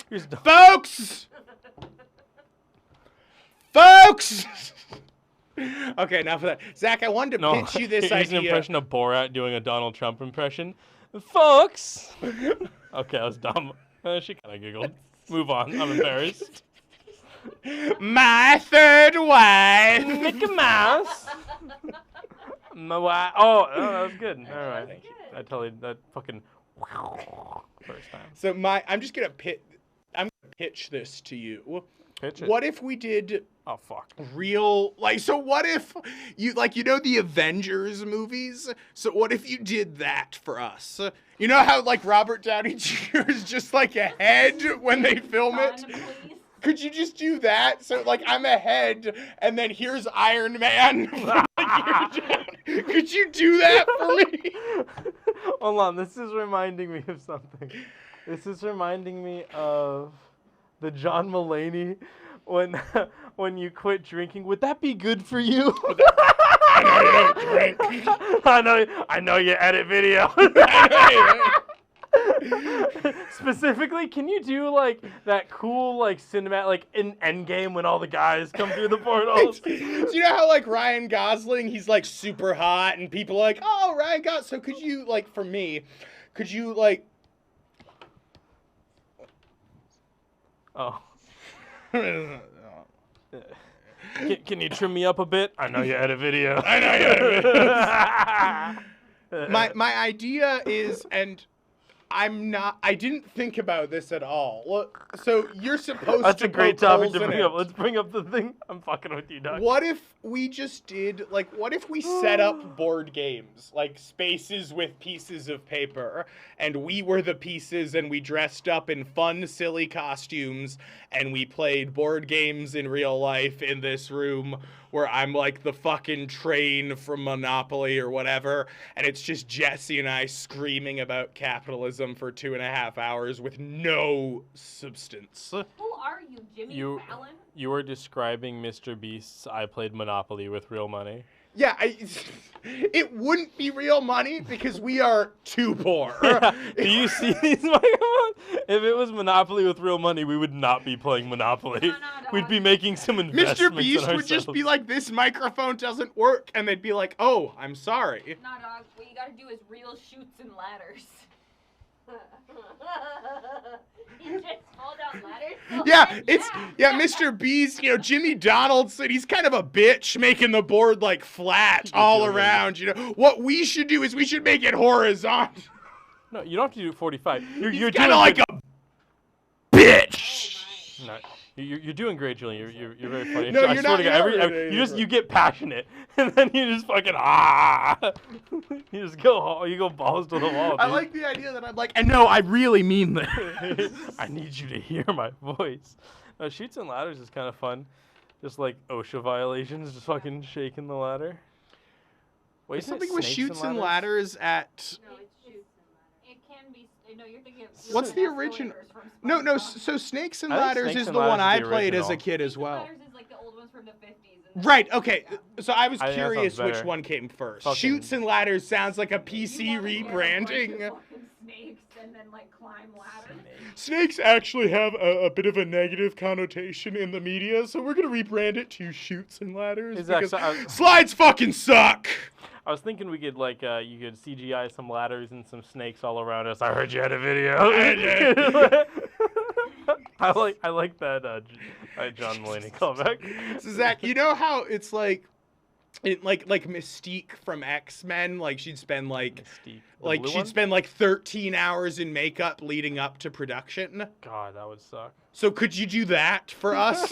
B: Here's
D: folks. Folks. Okay, enough of that. Zach, I wanted to pitch you this
B: here's
D: idea.
B: an impression of Borat doing a Donald Trump impression. Folks! Okay, that was dumb. She kind of giggled. Move on. I'm embarrassed.
D: My third wife.
B: Mickey Mouse. My wife. Oh, that was good. All right.
D: Thank you.
B: I totally that fucking first time.
D: So I'm just gonna pitch this to you.
B: Pitch it.
D: What if we did
B: Oh fuck.
D: real what if you the Avengers movies? So what if you did that for us? You know how Robert Downey Jr. is just a head when they film it?
C: Son, please.
D: Could you just do that? So I'm a head and then here's Iron Man. Could you do that for me?
B: Hold on, this is reminding me of something. This is reminding me of the John Mulaney when you quit drinking. Would that be good for you?
D: I know you don't drink.
B: I know you edit video. Specifically, can you do that cool cinematic in Endgame when all the guys come through the portals?
D: Do you know how Ryan Gosling, he's super hot and people are oh, Ryan Gosling. So could you for me, could you
B: Oh. Can you trim me up a bit? I know you edit video.
D: I know you edit video. My idea is, and I didn't think about this at all. Look, so you're supposed
B: That's
D: to
B: a great
D: poke
B: topic
D: holes
B: to
D: in
B: bring
D: it.
B: up. Let's bring up the thing. I'm fucking with you, Doug.
D: What if we just did, what if we set up board games, spaces with pieces of paper, and we were the pieces, and we dressed up in fun, silly costumes, and we played board games in real life in this room where I'm the fucking train from Monopoly or whatever, and it's just Jesse and I screaming about capitalism for 2.5 hours with no substance.
C: Who are you, Jimmy Fallon?
B: You were describing Mr. Beast's I played Monopoly with real money.
D: Yeah, it wouldn't be real money because we are too poor.
B: Do you see these microphones? If it was Monopoly with real money, we would not be playing Monopoly.
C: No,
B: We'd be making some investments
D: Mr. Beast
B: in
D: would just be
B: ourselves.
D: this microphone doesn't work, and they'd be oh, I'm sorry.
C: Nah, dog. What you gotta do is real chutes and ladders.
E: You just fall down ladders?
D: Yeah, Mr. Beast, Jimmy Donaldson, he's kind of a bitch making the board flat all around, What we should do is we should make it horizontal.
B: No, you don't have to do 45. You're
D: He's
B: doing
D: kind of a bitch.
B: No, you're doing great, Julian. You're very funny.
D: No,
B: I
D: you're
B: swear
D: not-
B: to
D: you're
B: God,
D: not really
B: you get passionate, and then you just fucking you just go balls to the wall.
D: I
B: Dude.
D: like the idea that I'm and no, I really mean this.
B: I need you to hear my voice. Shoots and ladders is kind of fun. Just OSHA violations, just fucking shaking the ladder. Wait,
D: There's
B: isn't it
D: something with
B: snakes
D: shoots and ladders at...
C: No, it's shoots and ladders. It can be. No, you're thinking of.
D: What's the original? No,
C: SpongeBob.
D: so Snakes and
B: I think
D: Ladders
B: Snakes
D: is
B: and
D: the one
B: Ladders
D: I
B: is the
D: played as a
B: original.
D: kid as
C: Snakes and
D: well.
C: Ladders is the old ones from the 50s. And
D: Right, okay. So I was
B: I think that
D: curious
B: sounds
D: which
B: better.
D: one came first.
B: Fucking-
D: Shoots and Ladders sounds like a
C: You
D: PC
C: wanna hear a bunch of
D: rebranding.
C: fucking snakes and then climb ladders.
D: Snakes actually have a bit of a negative connotation in the media, so we're gonna rebrand it to Shoots and Ladders.
B: Is
D: because
B: that-
D: slides fucking suck!
B: I was thinking we could you could CGI some ladders and some snakes all around us. I heard you had a video. I like that John Mulaney callback.
D: So Zach, you know how it's like Mystique from X-Men, like she'd spend like
B: Mystique. The
D: like
B: blue
D: she'd
B: one?
D: spend like 13 hours in makeup leading up to production.
B: God, that would suck.
D: So could you do that for us?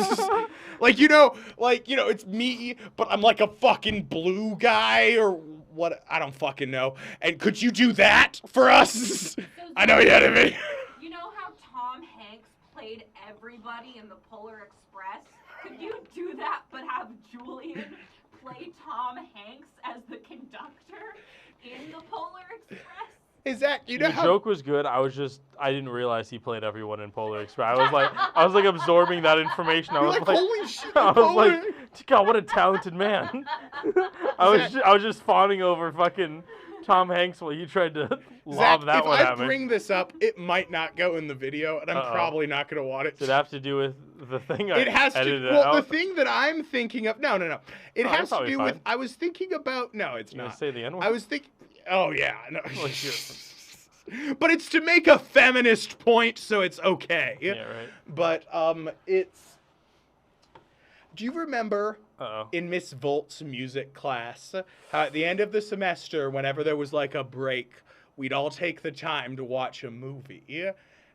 D: like it's me, but I'm like a fucking blue guy or what? I don't fucking know. And could you do that for us? I know you had to be.
C: You know how Tom Hanks played everybody in the Polar Express? Could you do that, but have Julian play Tom Hanks as the conductor in the Polar Express?
D: Is that you know
B: The
D: how
B: joke was good. I didn't realize he played everyone in Polar Express. I was like absorbing that information. I
D: you're
B: was
D: like,
B: like,
D: holy shit?
B: I was
D: Polar-
B: like, God, what a talented man. I was just fawning over fucking Tom Hanks while you tried to lob
D: Zach,
B: that
D: if
B: one
D: I
B: at me.
D: bring this up, it might not go in the video, and I'm
B: Uh-oh.
D: probably not going to want it.
B: Does it have to do with the thing?
D: It has to.
B: edited
D: Well, the
B: out?
D: thing that I'm thinking of. No. It
B: Oh,
D: has
B: that's
D: to
B: probably
D: do with.
B: fine.
D: I was thinking about. No, it's
B: You gonna
D: not.
B: say the N word?
D: I was thinking. Oh yeah. No.
B: Well, shit.
D: But it's to make a feminist point, so it's okay.
B: Yeah, right.
D: But it's. Do you remember
B: Uh-oh.
D: in Miss Volt's music class how at the end of the semester, whenever there was like a break, we'd all take the time to watch a movie,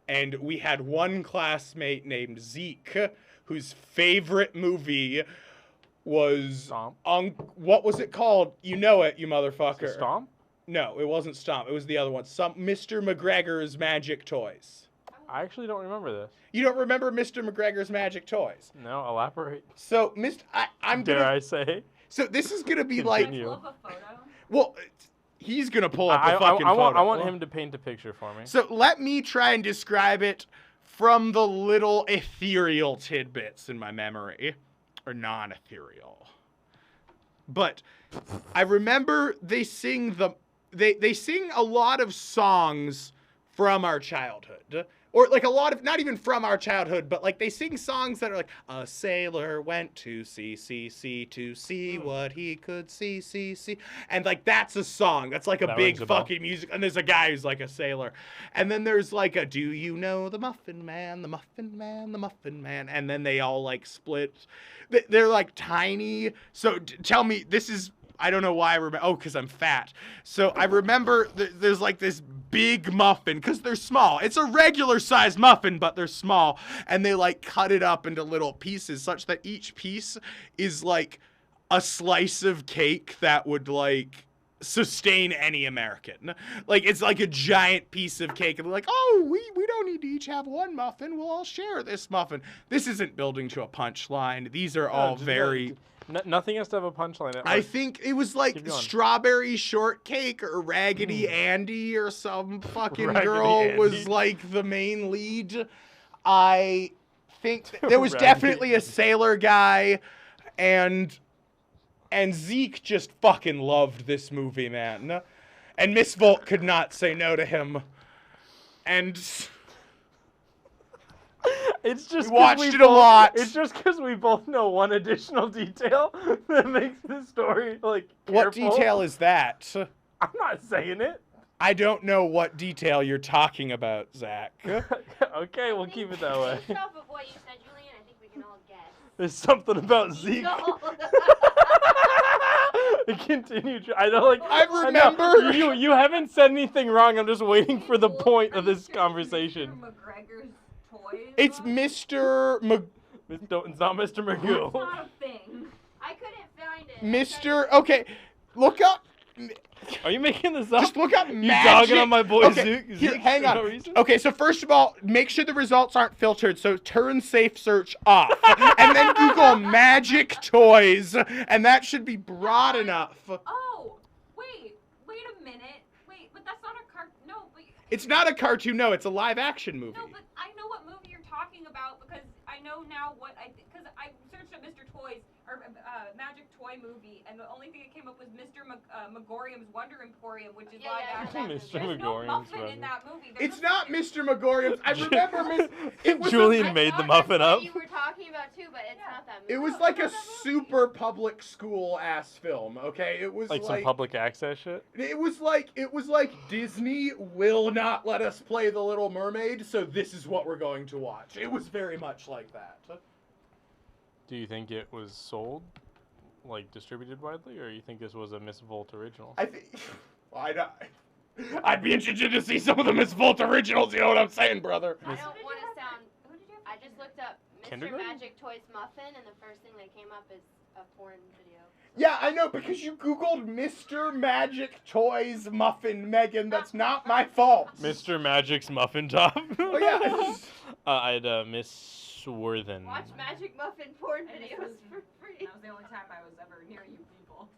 D: and we had one classmate named Zeke, whose favorite movie was
B: Stomp?
D: what was it called? You know it, you
B: Is
D: motherfucker.
B: it Stomp?
D: No, it wasn't Stomp. It was the other one. Mr. McGregor's Magic Toys.
B: I actually don't remember this.
D: You don't remember Mr. McGregor's Magic Toys?
B: No, elaborate.
D: So, I'm
B: Dare
D: gonna.
B: I say?
D: So this is gonna be like.
B: Continue.
C: Pull up a photo.
D: Well, he's gonna pull up a
B: I
D: fucking photo.
B: want him to paint a picture for me.
D: So let me try and describe it from the little ethereal tidbits in my memory, or non-ethereal. But I remember they sing they sing a lot of songs from our childhood. Or like a lot of, not even from our childhood, but like they sing songs that are like, a sailor went to sea to see what he could see. And like that's a song. That's like a
B: That
D: big
B: rings a bell.
D: fucking music. And there's a guy who's like a sailor. And then there's like a, do you know the Muffin Man, the Muffin Man, the Muffin Man? And then they all like split. They're like tiny. So tell me, this is, I don't know why I remember. Oh, because I'm fat. So I remember there's like this big muffin because they're small. It's a regular sized muffin, but they're small. And they like cut it up into little pieces such that each piece is like a slice of cake that would like sustain any American. Like it's like a giant piece of cake. And they're like, oh, we don't need to each have one muffin. We'll all share this muffin. This isn't building to a punchline. These are all
B: just
D: very...
B: Nothing has to have a punchline.
D: I think it was like
B: Keep going.
D: strawberry shortcake or Raggedy Andy or some fucking
B: Raggedy
D: girl was
B: Andy.
D: like the main lead. I think there was
B: Raggedy
D: definitely a sailor guy, and Zeke just fucking loved this movie, man. And Miss Volt could not say no to him. And
B: It's just
D: We
B: 'cause
D: watched it a lot.
B: It's just because we both know one additional detail that makes the story like
D: what
B: careful.
D: detail is that?
B: I'm not saying it.
D: I don't know what detail you're talking about, Zach.
B: Okay, we'll keep it that way.
E: Based off of what you said, Julian, I think we can all guess.
B: There's something about Zeke.
E: No.
B: Continue. I know, like
D: I
B: know.
D: remember-
B: You haven't said anything wrong. I'm just waiting for the point of
C: Are you
B: this
C: sure
B: conversation.
C: Mr. McGregor's toys.
D: It's
C: one?
D: Mr.
B: It's not Mr.
C: It's
B: Magoo.
C: not a thing.
E: I couldn't find it.
D: Mr. Okay, look up.
B: Are you making this up?
D: Just look up
B: You
D: magic.
B: dogging on my boy
D: Okay,
B: Zeke?
D: here,
B: Zeke
D: hang
B: for
D: on.
B: no reason?
D: Okay, so first of all, make sure the results aren't filtered. So turn safe search off, and then Google magic toys, and that should be broad enough.
C: Oh, wait a minute. Wait, but that's not a no, but
D: It's not a cartoon. No, it's a live action movie.
C: no, but I know what movie you're talking about because I know now what because I searched up Mr. Toys or Magic Toy movie, and the only thing that came up was Mr. Megorium's Wonder Emporium, which is
E: Yeah,
C: live
E: yeah,
C: action.
B: Mr.
C: There's no
B: Megorium's
C: muffin
B: Wonder-
C: in that movie. There's
D: It's
C: just-
D: not Mr. Megorium's. I remember it was
B: Julian
E: I
B: made the
E: thought
B: muffin
E: that's
B: up.
E: what you were talking about too, but it's
C: Yeah.
E: not that movie.
D: It was
C: No,
D: like
C: it's
D: a
C: not that movie.
D: super public school ass film. Okay, it was
B: Like some public access shit.
D: It was like Disney will not let us play The Little Mermaid, so this is what we're going to watch. It was very much like that.
B: Do you think it was sold? like distributed widely, or you think this was a Miss Volt original?
D: I think. I'd be interested to see some of the Miss Volt originals. You know what I'm saying, brother?
E: I don't want to sound. I just looked up Mr.
B: Kindergarten?
E: Magic Toys Muffin, and the first thing that came up is a porn video.
D: Yeah, I know, because you Googled Mr. Magic Toys Muffin, Megan. That's not my fault.
B: Mr. Magic's Muffin Top.
D: Oh, yeah.
B: I'd Miss Worthen.
E: Watch Magic Muffin porn
C: And this
E: videos
C: was-
E: for free.
C: That was the only time I was ever near you people.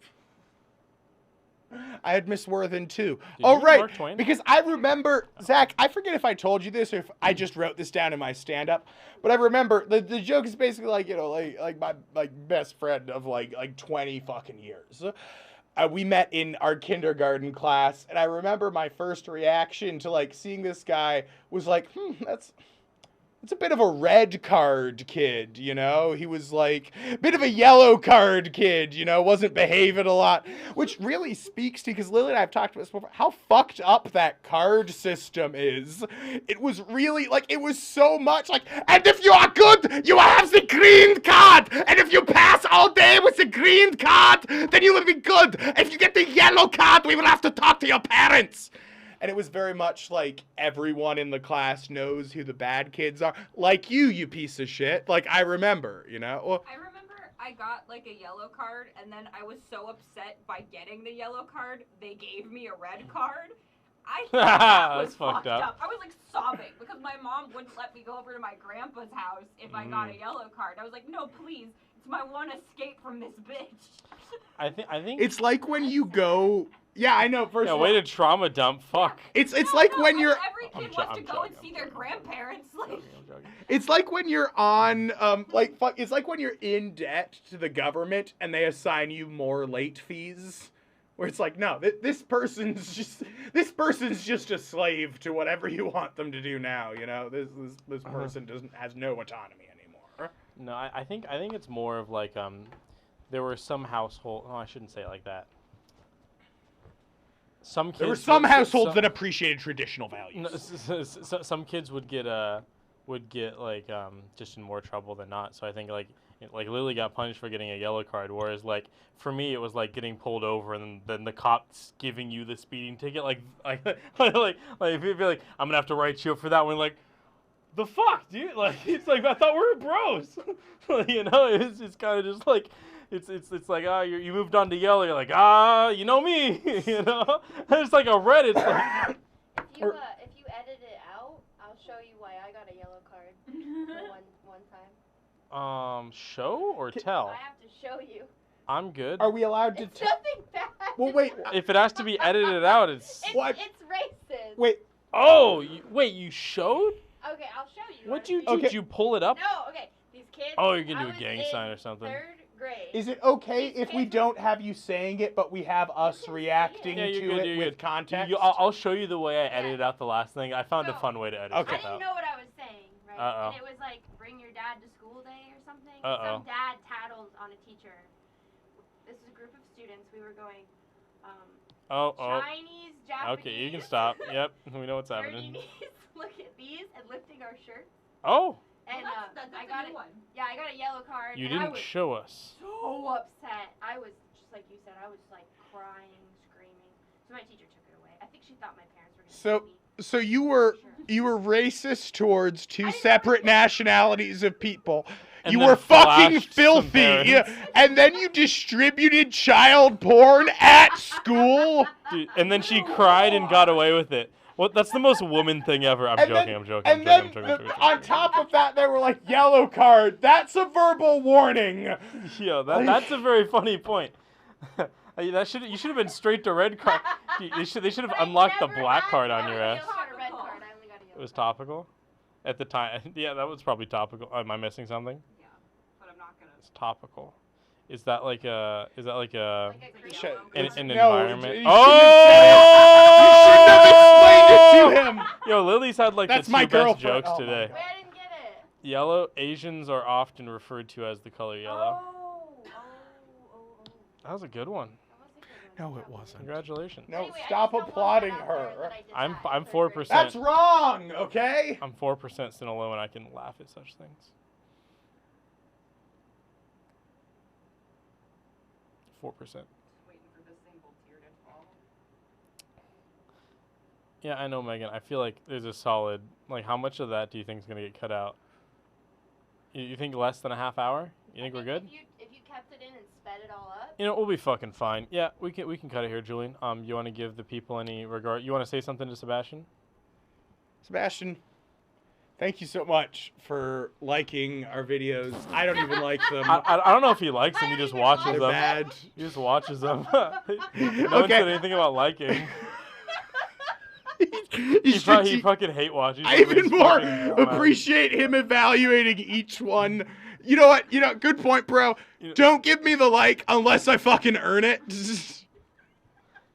D: I had Miss Worthen too.
B: Did
D: Oh,
B: you,
D: right.
B: Mark Twain?
D: Because I remember, Zach, I forget if I told you this or if I just wrote this down in my stand-up, but I remember the joke is basically like, you know, like my best friend of like 20 fucking years. We met in our kindergarten class, and I remember my first reaction to like seeing this guy was like, that's a bit of a red card kid, you know? He was like a bit of a yellow card kid, you know, wasn't behaving a lot, which really speaks to, because Lily and I have talked about this before, how fucked up that card system is. It was really, like, it was so much like, and if you are good, you have the green card, and if you pass all day with the green card, then you will be good. If you get the yellow card, we will have to talk to your parents. And it was very much like everyone in the class knows who the bad kids are. Like you piece of shit. Like, I remember, you know? Well,
C: I remember I got like a yellow card, and then I was so upset by getting the yellow card, they gave me a red card. I thought that was
B: That's fucked up.
C: I was like sobbing because my mom wouldn't let me go over to my grandpa's house if I got a yellow card. I was like, no, please, it's my one escape from this bitch.
B: I think
D: it's like when you go... Yeah, I know, first
B: yeah,
D: of all...
B: way to trauma dump. Fuck.
D: It's
C: No,
D: like
C: no,
D: when you're...
C: Every kid
B: I'm
C: wants to go and
B: joking,
C: see
B: I'm
C: their
B: joking.
C: grandparents. Like,
B: I'm joking.
D: It's like when you're on, it's like when you're in debt to the government and they assign you more late fees. Where it's like, no, this person's just a slave to whatever you want them to do now, you know? This person has no autonomy anymore.
B: No, I think it's more of like there were some household. Oh, I shouldn't say it like that. Some kids.
D: There were some
B: would-
D: households
B: some-
D: that appreciated traditional
B: No,
D: values.
B: some kids would get like just in more trouble than not. So I think like Lily got punished for getting a yellow card, whereas like for me it was like getting pulled over and then the cops giving you the speeding ticket. Like if you'd be like, I'm gonna have to write you up for that one. Like, the fuck, dude? Like, it's like I thought we were bros. You know, it's kind of just like. It's like you moved on to yellow. You're like you know me, you know. And it's like a red. It's like
E: If you edit it out, I'll show you why I got a yellow card one time.
B: show or tell.
E: I have to show you.
B: I'm good.
D: Are we allowed to...
E: It's nothing bad.
D: Well, wait.
B: If it has to be edited out, it's.
D: What?
E: It's racist.
D: Wait.
B: Oh, you showed?
E: Okay, I'll show you.
B: What'd you do?
D: Okay.
B: Did you pull it up?
E: No, okay. These kids.
B: Oh, you're gonna
E: I
B: do a
E: was
B: gang
E: in
B: sign or something.
E: 3rd grade.
D: Is it okay if we don't have you saying it, but we have us
E: can
D: reacting
B: Yeah, you're
D: to
B: good,
D: it
B: you're
D: with
B: good.
D: context?
B: I'll show you the way I edited out the last thing. I found a
E: So,
B: fun way to edit
D: Okay.
E: I
B: stuff
E: didn't
B: out.
E: know what I was saying, right?
B: Uh-oh.
E: And it was like, bring your dad to school day or something.
B: Uh-oh.
E: Some dad tattled on a teacher. This is a group of students. We were going
B: Oh.
E: Chinese, Japanese.
B: Okay, you can stop. Yep, we know what's
E: Dirty
B: happening.
E: knees, look at these, and lifting our shirts.
B: Oh,
E: And
C: that's
E: I
C: a
E: got
C: new
E: it.
C: one.
E: Yeah, I got a yellow card.
B: you
E: and I
B: didn't
E: was
B: show us.
E: so upset. I was just like you said. I was like crying, screaming. So my teacher took it away. I think she thought my parents were gonna
D: So-
E: beat me.
D: So you were racist towards two
E: I didn't
D: separate
E: know.
D: nationalities of people.
B: And
D: You
B: then
D: were fucking
B: flashed some
D: filthy,
B: parents.
D: and then you distributed child porn at school.
B: Dude, and then she cried and got away with it. Well, that's the most woman thing ever. I'm
D: And
B: joking.
D: then-
B: I'm joking.
D: And then
B: I'm joking.
D: on top of that, they were like, yellow card. That's a verbal warning.
B: Yo, that's a very funny point. You should have been straight to red card. They should have
E: But I
B: unlocked the
E: never
B: black
E: had
B: card on
E: one.
B: your
E: I
B: ass.
E: only got a red card. I only got a
B: It
E: yellow
B: was
E: card.
B: topical at the time. Yeah, that was probably topical. Am I missing something?
C: Yeah, but I'm not gonna.
B: It's topical. Is that like a?
E: Like a green
D: Shit.
E: yellow
B: An,
E: card.
B: an
D: No,
B: environment?
D: you shouldn't have explained it to him.
B: Yo, Lily's had like
D: That's
B: the
D: my
B: two best
D: girlfriend.
B: jokes
D: Oh my
B: today.
D: God.
E: Wait, I didn't get it.
B: Yellow Asians are often referred to as the color yellow.
E: Oh.
B: That was a good one.
E: That was a good one.
D: No, it wasn't.
B: Congratulations.
D: No,
E: Anyway, I
D: stop
E: just don't want
D: applauding
E: that out there
D: her.
E: that I did
B: I'm
E: that in
B: I'm
E: 3rd grade.
B: 4%.
D: That's wrong, okay?
B: I'm 4% Sinaloa and I can laugh at such things. 4%.
C: Waiting for the single tear to fall.
B: Yeah, I know, Megan. I feel like there's a solid, like, how much of that do you think is going to get cut out? You think less than a half hour? You think we're good?
E: If you kept it in and sped it all up.
B: You know, we'll be fucking fine. Yeah, we can cut it here, Julian. You want to give the people any regard? You want to say something to Sebastian?
D: Sebastian, thank you so much for liking our videos. I don't even like them.
B: I don't know if he likes them. He just watches
D: They're
B: them.
D: bad.
B: He just watches them. No one said anything about liking. He fucking hate watches.
D: I even more appreciate him evaluating each one. You know what? Good point, bro. Don't give me the like unless I fucking earn it.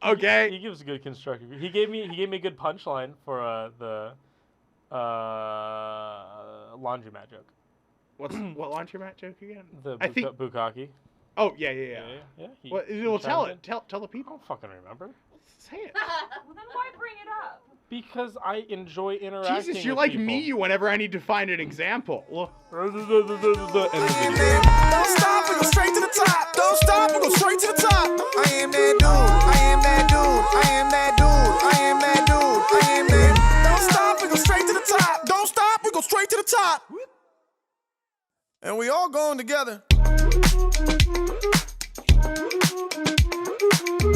D: Okay.
B: He gives a good constructive. He gave me a good punchline for the laundromat joke.
D: What laundromat joke again?
B: The bukkake.
D: Oh yeah. Well, tell the people.
B: I don't fucking remember.
D: Say it.
C: Well, then why bring it up?
B: Because I enjoy interacting.
D: Jesus, you're
B: with
D: like
B: people.
D: me whenever I need to find an example. Look.
F: Don't stop, we go straight to the top. Don't stop, we go straight to the top. I am that dude, I am that dude, I am that dude, I am that dude, I am that. Don't stop, we go straight to the top. Don't stop, we go straight to the top. And we all going together.